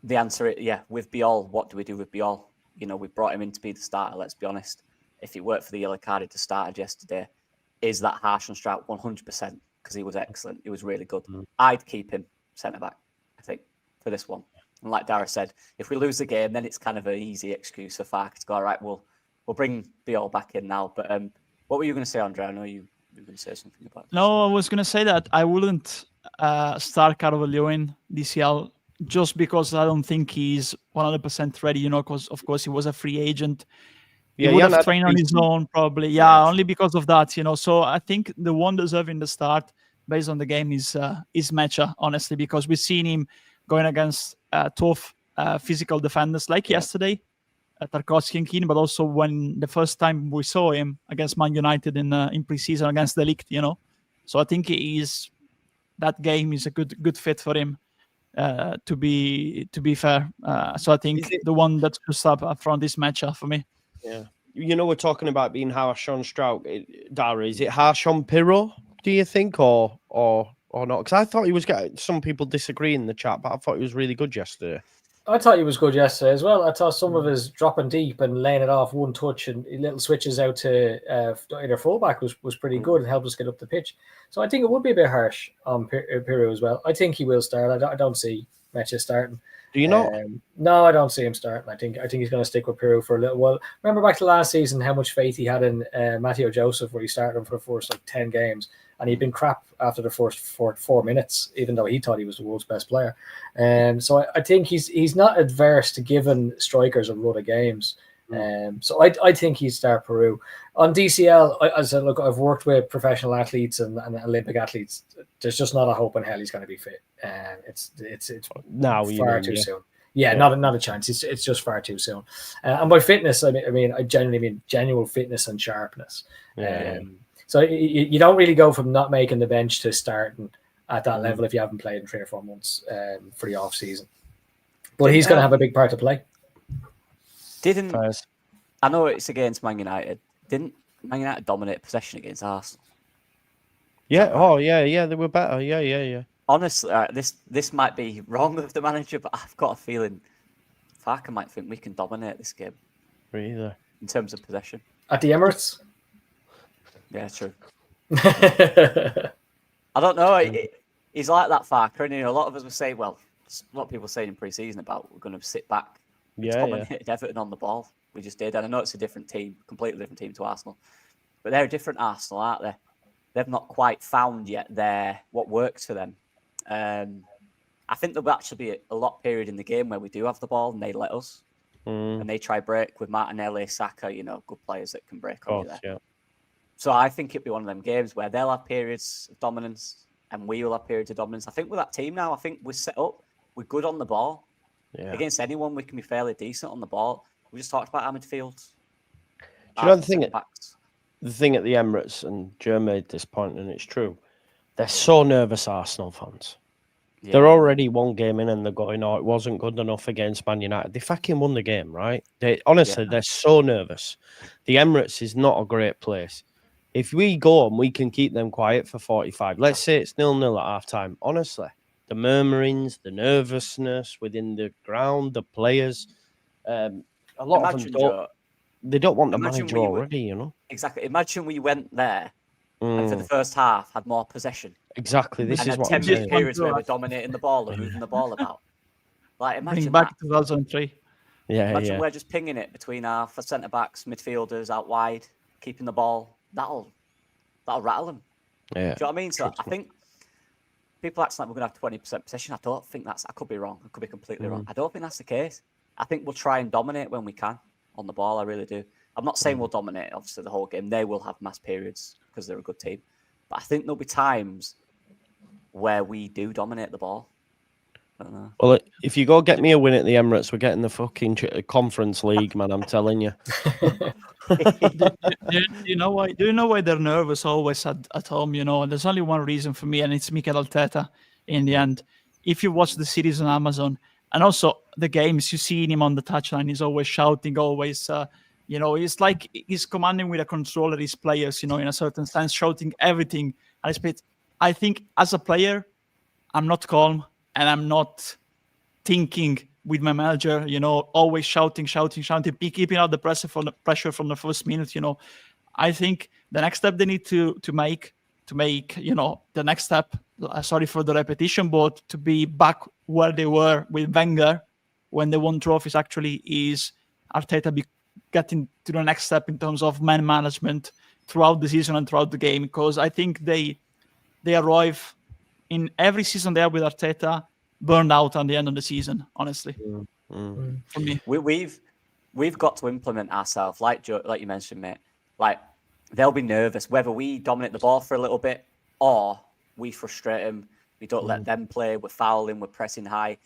The answer is, with Biol, what do we do with Biol? We brought him in to be the starter, let's be honest. If it worked for the yellow card to start yesterday, is that harsh on Stroud? 100%, because he was excellent. He was really good. I'd keep him centre-back, I think, for this one. And like Dara said, if we lose the game, then it's kind of an easy excuse for Farke to go, all right, we'll bring Biol back in now. But what were you going to say, Andre? I know you were going to say something about this. No, I was going to say that I wouldn't start Calvert-Lewin DCL just because I don't think he's 100% ready, because of course he was a free agent. He would have trained on his own probably. Only because of that, So I think the one deserving the start based on the game is Mecha, honestly, because we've seen him going against tough physical defenders like yesterday, Tarkowski and Keane, but also when the first time we saw him against Man United in pre-season against the League, So I think that game is a good fit for him. To be fair, so I think the one that should up front is Matcha for me. Yeah, we're talking about being harsh on Stroud, Dara. Is it harsh on Pirro? Do you think, or not? Because I thought he was getting. Some people disagree in the chat, but I thought he was really good yesterday. I thought he was good yesterday as well. I thought some of his dropping deep and laying it off one touch and little switches out to either fullback was pretty good and helped us get up the pitch. So I think it would be a bit harsh on Pirro as well. I think he will start. I don't see Mecha starting. Do you not? No, I don't see him starting. I think he's going to stick with Pirro for a little while. Remember back to last season how much faith he had in Matteo Joseph, where he started him for the first 10 games. And he'd been crap after the first 4 minutes, even though he thought he was the world's best player. So I think he's not adverse to giving strikers a run of games. So I think he'd start Peru. On DCL, I said, look, I've worked with professional athletes and Olympic athletes. There's just not a hope in hell he's going to be fit. It's far too soon. Yeah, not a chance. It's just far too soon. And by fitness, I genuinely mean genuine fitness and sharpness. So you don't really go from not making the bench to starting at that level if you haven't played in 3 or 4 months for the off season. But he's going to have a big part to play. I know it's against Man United. Didn't Man United dominate possession against Arsenal? Yeah. Oh, yeah. They were better. Yeah. Honestly, this might be wrong of the manager, but I've got a feeling Farker might think we can dominate this game. Really? In terms of possession. At the Emirates? Yeah, true. I don't know. He's like that Farker, and a lot of us were saying, a lot of people were saying in pre-season about we're going to sit back. Dominated Everton on the ball. We just did, and I know it's a different team, completely different team to Arsenal, but they're a different Arsenal, aren't they? They've not quite found yet what works for them. I think there'll actually be a lot period in the game where we do have the ball and they let us, and they try break with Martinelli, Saka, good players that can break on you there. Yeah. So I think it'll be one of them games where they'll have periods of dominance and we will have periods of dominance. I think with that team now, I think we're set up. We're good on the ball. Yeah. Against anyone, we can be fairly decent on the ball. We just talked about our midfield. Do you know the thing at the Emirates, and Joe made this point, and it's true, they're so nervous, Arsenal fans. Yeah. They're already one game in and they're going, it wasn't good enough against Man United. They fucking won the game, right? They're so nervous. The Emirates is not a great place. If we go and we can keep them quiet for 45, let's say it's 0-0 at half-time, honestly, the murmurings, the nervousness within the ground, the players, a lot of them don't want the manager already, Exactly. Imagine we went there and for the first half had more possession. Exactly. This is what 10-minute periods where we're dominating the ball and moving the ball about. Like, imagine back to 2003. Imagine we're just pinging it between our centre-backs, midfielders out wide, keeping the ball. That'll rattle them. Yeah. Do you know what I mean? So I think people act like we're going to have 20% possession. I don't think I could be wrong. I could be completely wrong. I don't think that's the case. I think we'll try and dominate when we can on the ball. I really do. I'm not saying we'll dominate, obviously, the whole game. They will have mass periods because they're a good team. But I think there'll be times where we do dominate the ball. I don't know. Well, if you go get me a win at the Emirates, we're getting the fucking Conference League, man. I'm telling you. Do you know why? Do you know why they're nervous always at home? There's only one reason for me, and it's Mikel Arteta. In the end, if you watch the series on Amazon and also the games, you see him on the touchline. He's always shouting, always. It's like he's commanding with a controller his players. In a certain sense, shouting everything at his speed. I think as a player, I'm not calm and I'm not thinking with my manager, always shouting, keeping out the pressure from the first minute, I think the next step they need to make, the next step, sorry for the repetition, but to be back where they were with Wenger when they won trophies actually is Arteta getting to the next step in terms of man management throughout the season and throughout the game, because I think they arrive in every season there with Arteta burned out on the end of the season, honestly. For me, we've got to implement ourselves, like you mentioned, mate. Like, they'll be nervous whether we dominate the ball for a little bit or we frustrate them. We don't let them play. We're fouling. We're pressing high.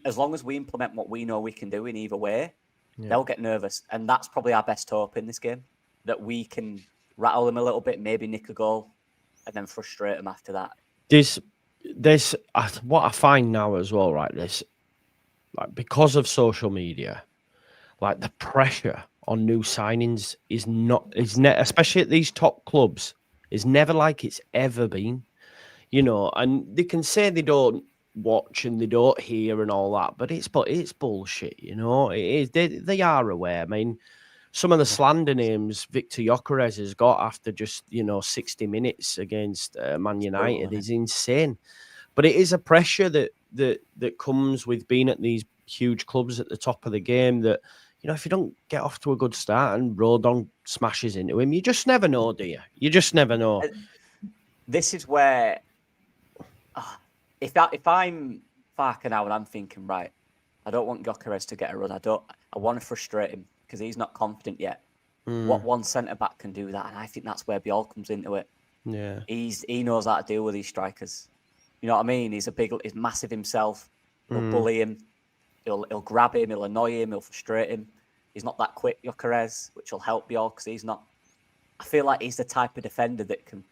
as long as we implement what we know we can do in either way, Yeah. they'll get nervous. And that's probably our best hope in this game, that we can rattle them a little bit, maybe nick a goal, and then frustrate them after that. This what I find now as well, right? This, like, because of social media, like the pressure on new signings especially at these top clubs, is never like it's ever been. You know, and they can say they don't watch and they don't hear and all that, but it's bullshit. You know, it is. They are aware. I mean, some of the slander names Victor Gyökeres has got after just 60 minutes against Man United is insane. But it is a pressure that comes with being at these huge clubs at the top of the game. That if you don't get off to a good start and Rodon smashes into him, you just never know, do you? You just never know. This is where, if I'm Farke now and I'm thinking, right, I don't want Gyökeres to get a run. I want to frustrate him because he's not confident yet. What one centre back can do that, and I think that's where Biol comes into it. Yeah, he knows how to deal with these strikers. You know what I mean? He's massive himself. He'll bully him. He'll grab him. He'll annoy him. He'll frustrate him. He's not that quick, Gyökeres, which will help Biol because he's not. I feel like he's the type of defender that can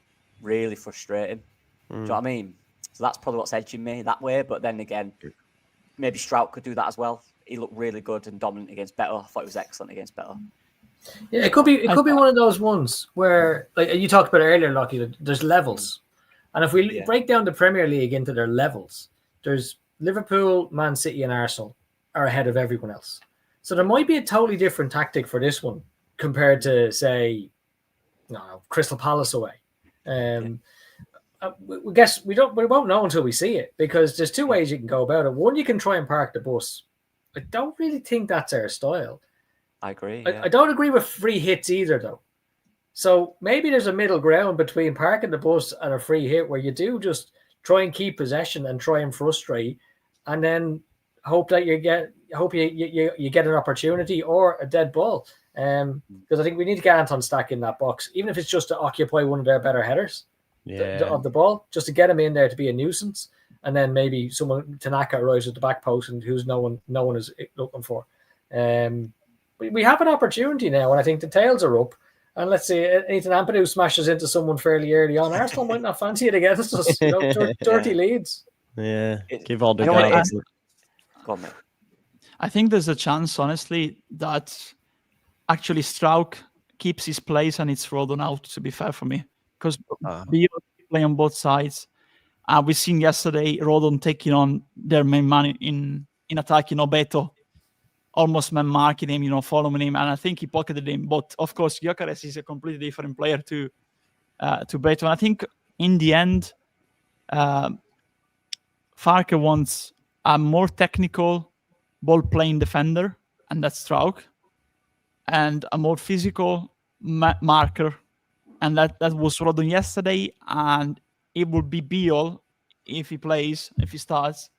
really frustrate him. Do you know what I mean? So that's probably what's edging me that way. But then again, maybe Strout could do that as well. He looked really good and dominant against Better. I thought he was excellent against Better. Yeah, it could be one of those ones where, like you talked about earlier, Lockie, there's levels. And if we break down the Premier League into their levels, there's Liverpool, Man City, and Arsenal are ahead of everyone else. So there might be a totally different tactic for this one compared to, say, Crystal Palace away. We guess we won't know until we see it, because there's two ways you can go about it. One, you can try and park the bus. I don't really think that's our style. I agree. I don't agree with free hits either, though. So maybe there's a middle ground between parking the bus and a free hit where you do just try and keep possession and try and frustrate, and then hope that you get an opportunity or a dead ball. Because I think we need to get Anton Stack in that box, even if it's just to occupy one of their better headers of the ball, just to get him in there to be a nuisance, and then maybe someone Tanaka arrives at the back post and who's no one is looking for. We have an opportunity now, and I think the tails are up. And let's see, Ethan Ampadu smashes into someone fairly early on. Arsenal might not fancy it against us. Dirty Leeds. Yeah, give all the guys. Go on, mate. I think there's a chance, honestly, that actually Strauch keeps his place and it's Rodon out, to be fair for me. Because Biol play on both sides. We've seen yesterday Rodon taking on their main man in attacking Obeto. Almost man marking him, following him, and I think he pocketed him. But of course, Gyökeres is a completely different player to Beto. And I think in the end, Farke wants a more technical ball-playing defender, and that's Strauch, and a more physical marker, and that was Rodon yesterday, and it will be Biol if he starts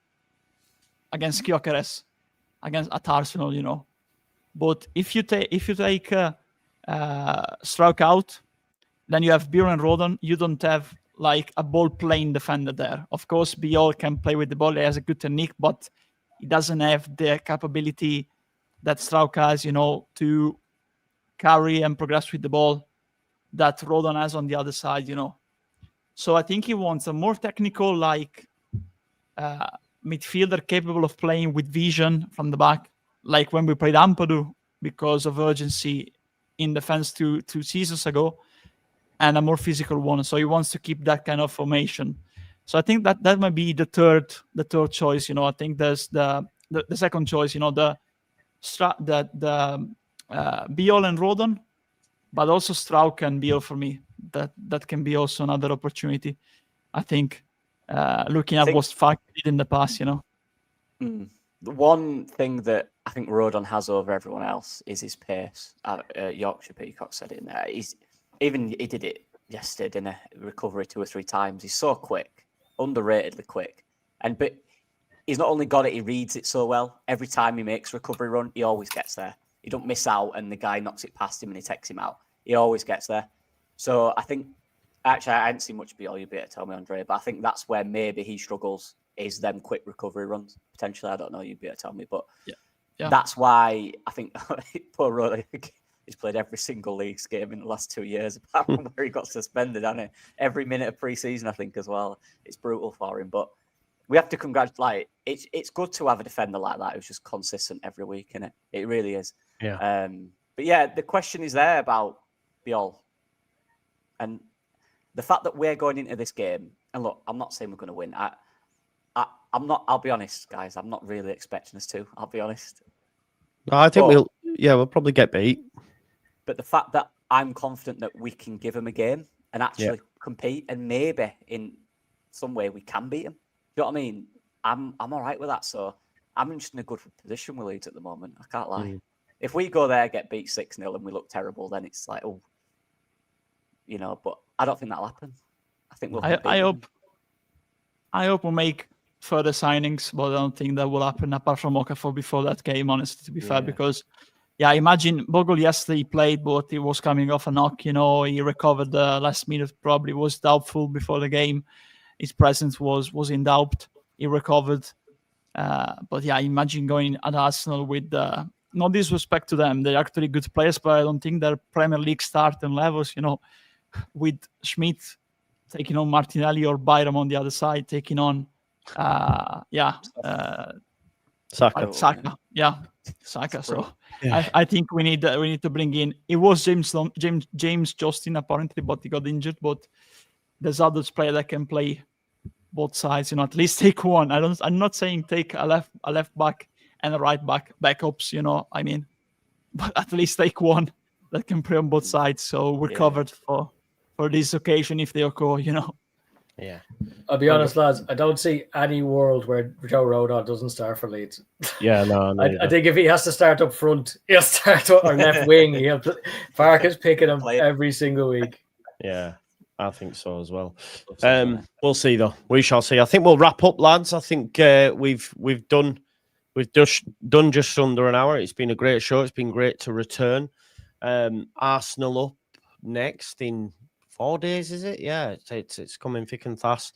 against Gyökeres. At Arsenal, but if you take Strauch out, then you have Biol and Rodon. You don't have like a ball-playing defender there. Of course, Biol can play with the ball. He has a good technique, but he doesn't have the capability that Strauch has, to carry and progress with the ball that Rodon has on the other side, So I think he wants a more technical, midfielder capable of playing with vision from the back, like when we played Ampadu because of urgency in defense two seasons ago, and a more physical one. So he wants to keep that kind of formation. So I think that might be the third choice. I think there's the second choice. The Biol and Rodon, but also Strauch and Biol for me. That can be also another opportunity, I think. Looking at what Farke did in the past, The one thing that I think Rodon has over everyone else is his pace. Yorkshire Peacock said it in there. He did it yesterday in a recovery 2 or 3 times. He's so quick, underratedly quick. But he's not only got it, he reads it so well. Every time he makes a recovery run, he always gets there. He don't miss out and the guy knocks it past him and he takes him out. He always gets there. So I think, actually, I hadn't seen much Biol, you'd be able to tell me, Andre, but I think that's where maybe he struggles is them quick recovery runs. Potentially, I don't know. You'd be able to tell me, but Yeah. that's why I think poor Roddy, he's played every single Leeds game in the last 2 years, apart from where he got suspended, hasn't he? Every minute of pre-season, I think, as well. It's brutal for him, but we have to congratulate. It's good to have a defender like that who's just consistent every week, isn't it? It really is. Yeah. But yeah, the question is there about Biol. And the fact that we're going into this game, and look, I'm not saying we're going to win. I'm not, I'll be honest, guys, I'm not really expecting us to, I'll be honest. No, I think we'll probably get beat. But the fact that I'm confident that we can give them a game and actually compete, and maybe in some way we can beat them. You know what I mean? I'm all right with that. So I'm just in a good position with Leeds at the moment. I can't lie. If we go there, get beat 6-0 and we look terrible, then it's like, oh, you know, but I don't think that'll happen. I think we'll I hope we'll make further signings, but I don't think that will happen apart from Okafor before that game, honestly, to be fair, because I imagine Bogle yesterday played, but he was coming off a knock, you know, he recovered the last minute, probably was doubtful before the game. His presence was in doubt. He recovered. But I imagine going at Arsenal with no disrespect to them, they're actually good players, but I don't think they're Premier League starting levels, you know, with Schmidt taking on Martinelli or Byram on the other side, taking on Saka. Saka. So I think we need to bring in. It was James Justin apparently, but he got injured. But there's others player that can play both sides. You know, at least take one. I'm not saying take a left back and a right back backups. You know, I mean, but at least take one that can play on both sides. So we're covered for this occasion if they occur. You know. Yeah. I'll be honest, lads. I don't see any world where Joe Rodon doesn't start for Leeds. Yeah, no. I think if he has to start up front, he'll start on left wing. Parker's picking him every single week. Yeah, I think so as well. We'll see though. We shall see. I think we'll wrap up, lads. I think we've done just under an hour. It's been a great show. It's been great to return. Arsenal up next in 4 days, is it? Yeah, it's coming thick and fast.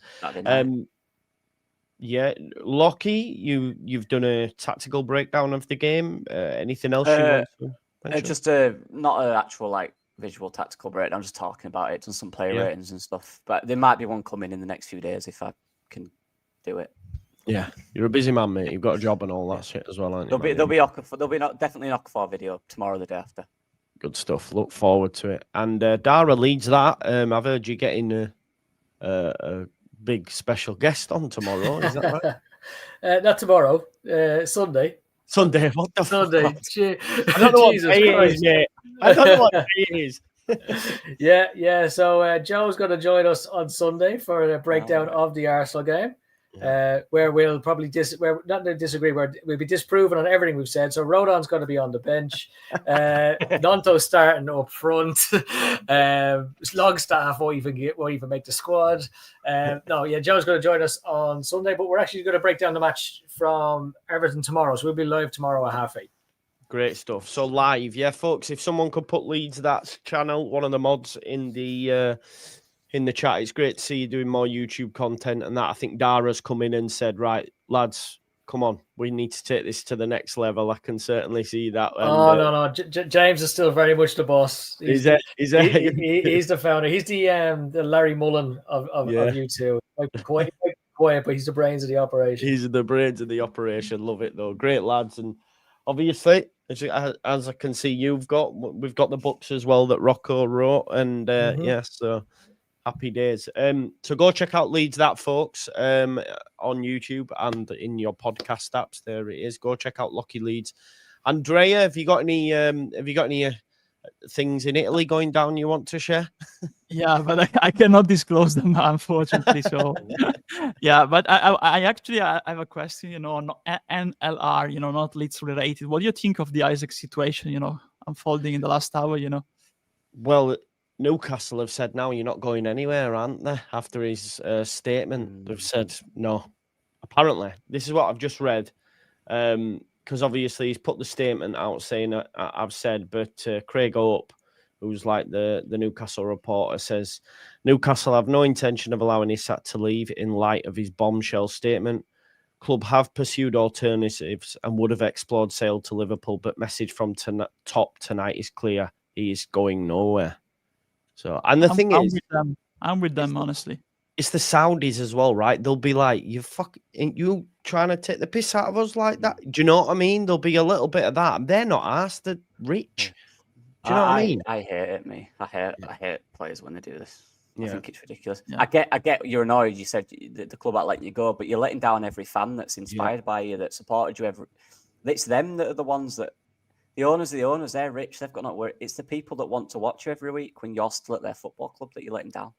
Lockie, you've done a tactical breakdown of the game. Anything else you want to mention? Just not an actual visual tactical breakdown. Just talking about it, done some player ratings and stuff. But there might be one coming in the next few days if I can do it. Yeah, you're a busy man, mate. You've got a job and all that shit as well, aren't you? There'll be definitely an Okafor video tomorrow, the day after. Good stuff. Look forward to it. And Dara leads that. I've heard you getting a big special guest on tomorrow. Is that right? Not tomorrow. Sunday. Sunday. What the Sunday? I don't know what day it is, mate. I don't know what day it is. Yeah. So Joe's going to join us on Sunday for a breakdown of the Arsenal game. Where we'll probably disagree, where we'll be disproving on everything we've said. So Rodon's going to be on the bench, Nonto's starting up front, Longstaff won't even make the squad. Joe's going to join us on Sunday, but we're actually going to break down the match from Everton tomorrow, so we'll be live tomorrow at 8:30. Great stuff. So live, folks. If someone could put Leeds that channel, one of the mods in the chat. It's great to see you doing more YouTube content and that. I think Dara's come in and said, right, lads, come on, we need to take this to the next level. I can certainly see that. And, no. James is still very much the boss. He's the founder. He's the Larry Mullen of YouTube. Quite quiet, but he's the brains of the operation. He's the brains of the operation. Love it, though. Great lads. And obviously, as I can see, we've got the books as well that Rocco wrote. And so... happy days. So go check out Leeds That, folks, on YouTube and in your podcast apps. There it is. Go check out Lockie Leeds. Andrea, have you got any things in Italy going down you want to share? Yeah, but I cannot disclose them, unfortunately. So but I actually have a question, on NLR, not Leeds related. What do you think of the Isaac situation, unfolding in the last hour, Well, Newcastle have said now you're not going anywhere, aren't they? After his statement, they've said no. Apparently, this is what I've just read, because obviously he's put the statement out saying I've said, but Craig Hope, who's like the Newcastle reporter, says Newcastle have no intention of allowing Isak to leave in light of his bombshell statement. club have pursued alternatives and would have explored sale to Liverpool, but message from top tonight is clear: he is going nowhere. So, and the thing is, I'm with them, honestly. It's the Saudis as well, right? They'll be like, you trying to take the piss out of us like that? Do you know what I mean? There'll be a little bit of that. They're not asked, they're rich. Do you know what I mean? I hate it, me. I hate players when they do this. Yeah. I think it's ridiculous. Yeah. I get you're annoyed. You said the club aren't letting you go, but you're letting down every fan that's inspired by you, that supported you. It's them that are the ones that the owners. They're rich. They've got not worry. It's the people that want to watch you every week when you're still at their football club that you're letting down.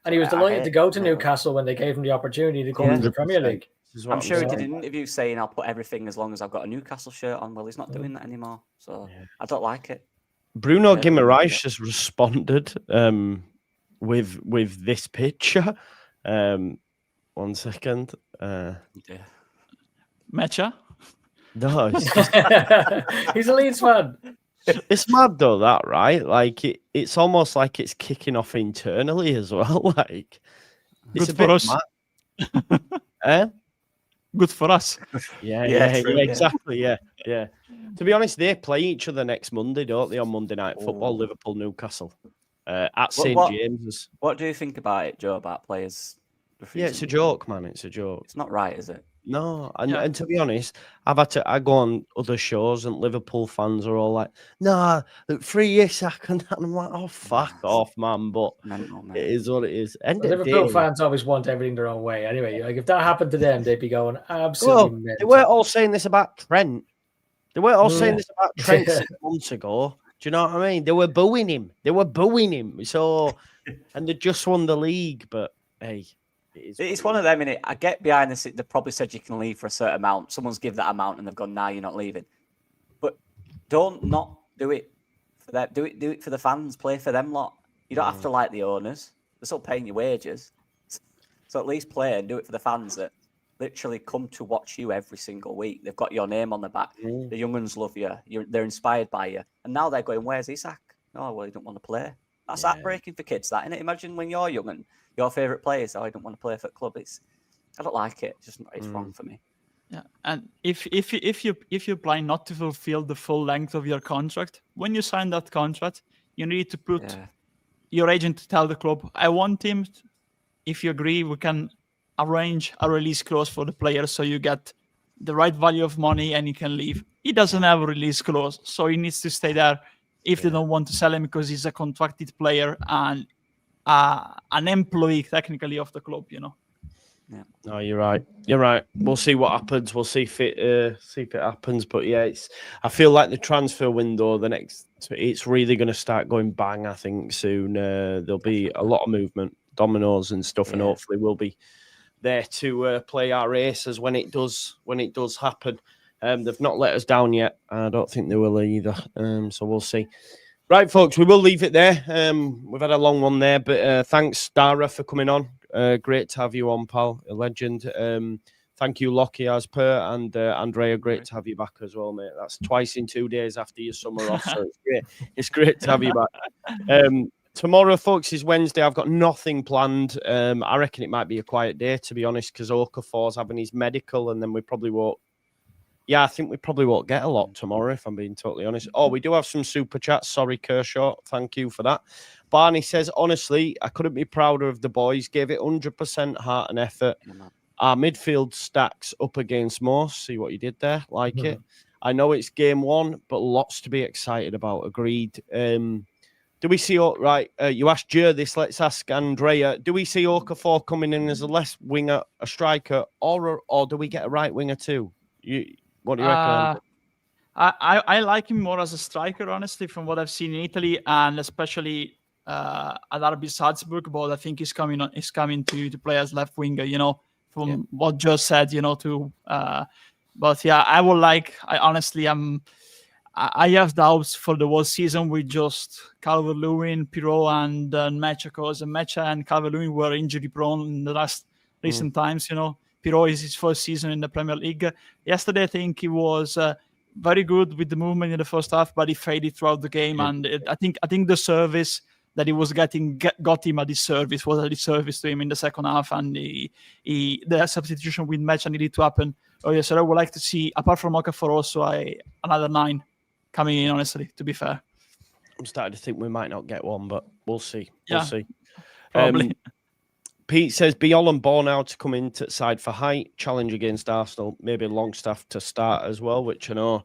And he was delighted to go to Newcastle when they gave him the opportunity to come to the Premier League. I'm sure he did an interview saying, "I'll put everything as long as I've got a Newcastle shirt on." Well, he's not doing that anymore, so I don't like it. Bruno Guimaraes has responded with this picture. 1 second. Mecha? No, He's a Leeds fan. it's mad though, that, right? Like it's almost like it's kicking off internally as well. Like it's good for us. Good for us. Yeah, true, exactly. Yeah. To be honest, they play each other next Monday, don't they? On Monday Night Football, Liverpool, Newcastle, at St James's. What do you think about it, Joe? About players? Yeah, it's a joke, man. It's a joke. It's not right, is it? No, and to be honest, I go on other shows and Liverpool fans are all like, "Nah, 3 years second," and I'm like, "Oh, fuck off, man!" But it is what it is. Liverpool fans always want everything their own way. Anyway, like if that happened to them, they'd be going absolutely mental. They weren't all saying this about Trent. They weren't all saying this about Trent 6 months ago. Do you know what I mean? They were booing him. So, and they just won the league. But hey. It's one of them, innit? I get behind this. They probably said you can leave for a certain amount. Someone's give that amount and they've gone, "Nah, you're not leaving." But don't not do it for that. Do it for the fans. Play for them lot. You don't have to like the owners. They're still paying your wages. So at least play and do it for the fans that literally come to watch you every single week. They've got your name on the back. The young ones love you. They're inspired by you. And now they're going, "Where's Isak?" "Oh, well, he don't want to play." That's heartbreaking for kids, that, innit? Imagine when you're young and your favourite players, "Oh, I don't want to play for the club." I don't like it. It's wrong for me. Yeah, and if you're planning not to fulfill the full length of your contract, when you sign that contract, you need to put your agent to tell the club, "I want him. If you agree, we can arrange a release clause for the player, so you get the right value of money and he can leave." He doesn't have a release clause, so he needs to stay there. If they don't want to sell him because he's a contracted player and an employee technically of the club, you know. Yeah. No, you're right. We'll see what happens. We'll see if it happens. But yeah, I feel like the transfer window, it's really going to start going bang. I think soon there'll be a lot of movement, dominoes and stuff, and hopefully we'll be there to play our races when it does happen. They've not let us down yet. I don't think they will either. So we'll see. Right, folks, we will leave it there. We've had a long one there, but thanks, Dara, for coming on. Great to have you on, pal. A legend. Thank you, Lockie, as per, and Andrea, great to have you back as well, mate. That's twice in 2 days after your summer off, so it's great. It's great to have you back. Tomorrow, folks, is Wednesday. I've got nothing planned. I reckon it might be a quiet day, to be honest, because Okafor's having his medical, and then we probably won't. Yeah, I think we probably won't get a lot tomorrow, if I'm being totally honest. Oh, we do have some super chats. Sorry, Kershaw. Thank you for that. Barney says, "Honestly, I couldn't be prouder of the boys. Gave it 100% heart and effort. Our midfield stacks up against most." See what you did there? Like it. I know it's game one, but lots to be excited about. Agreed. Do we see... Right, you asked Jer this. Let's ask Andrea. Do we see Okafor coming in as a left winger, a striker, or do we get a right winger too? What do you reckon? I like him more as a striker, honestly, from what I've seen in Italy, and especially at RB Salzburg. But I think he's coming to play as left winger. You know, from what Joe said. You know, but yeah, I would like. I have doubts for the whole season with just Calvert-Lewin, Pirot, and Mecha, because Mecha and Calvert-Lewin were injury prone in the last recent times. You know. Pirot is his first season in the Premier League. Yesterday, I think he was very good with the movement in the first half, but he faded throughout the game. And I think the service that he was got him a disservice, was a disservice to him in the second half, and the substitution with match needed to happen. Oh yeah, so I would like to see, apart from Okafor, also another 9 coming in, honestly, to be fair. I'm starting to think we might not get one, but we'll see. Yeah, we'll see. Probably. Pete says, Biol and Bourne now to come into side for height, challenge against Arsenal, maybe Longstaff to start as well, which I know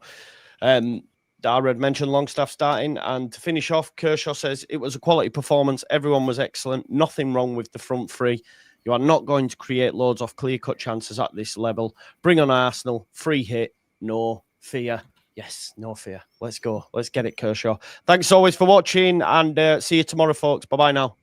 Dara had mentioned Longstaff starting. And to finish off, Kershaw says, it was a quality performance. Everyone was excellent. Nothing wrong with the front three. You are not going to create loads of clear-cut chances at this level. Bring on Arsenal. Free hit. No fear. Yes, no fear. Let's go. Let's get it, Kershaw. Thanks always for watching, and see you tomorrow, folks. Bye-bye now.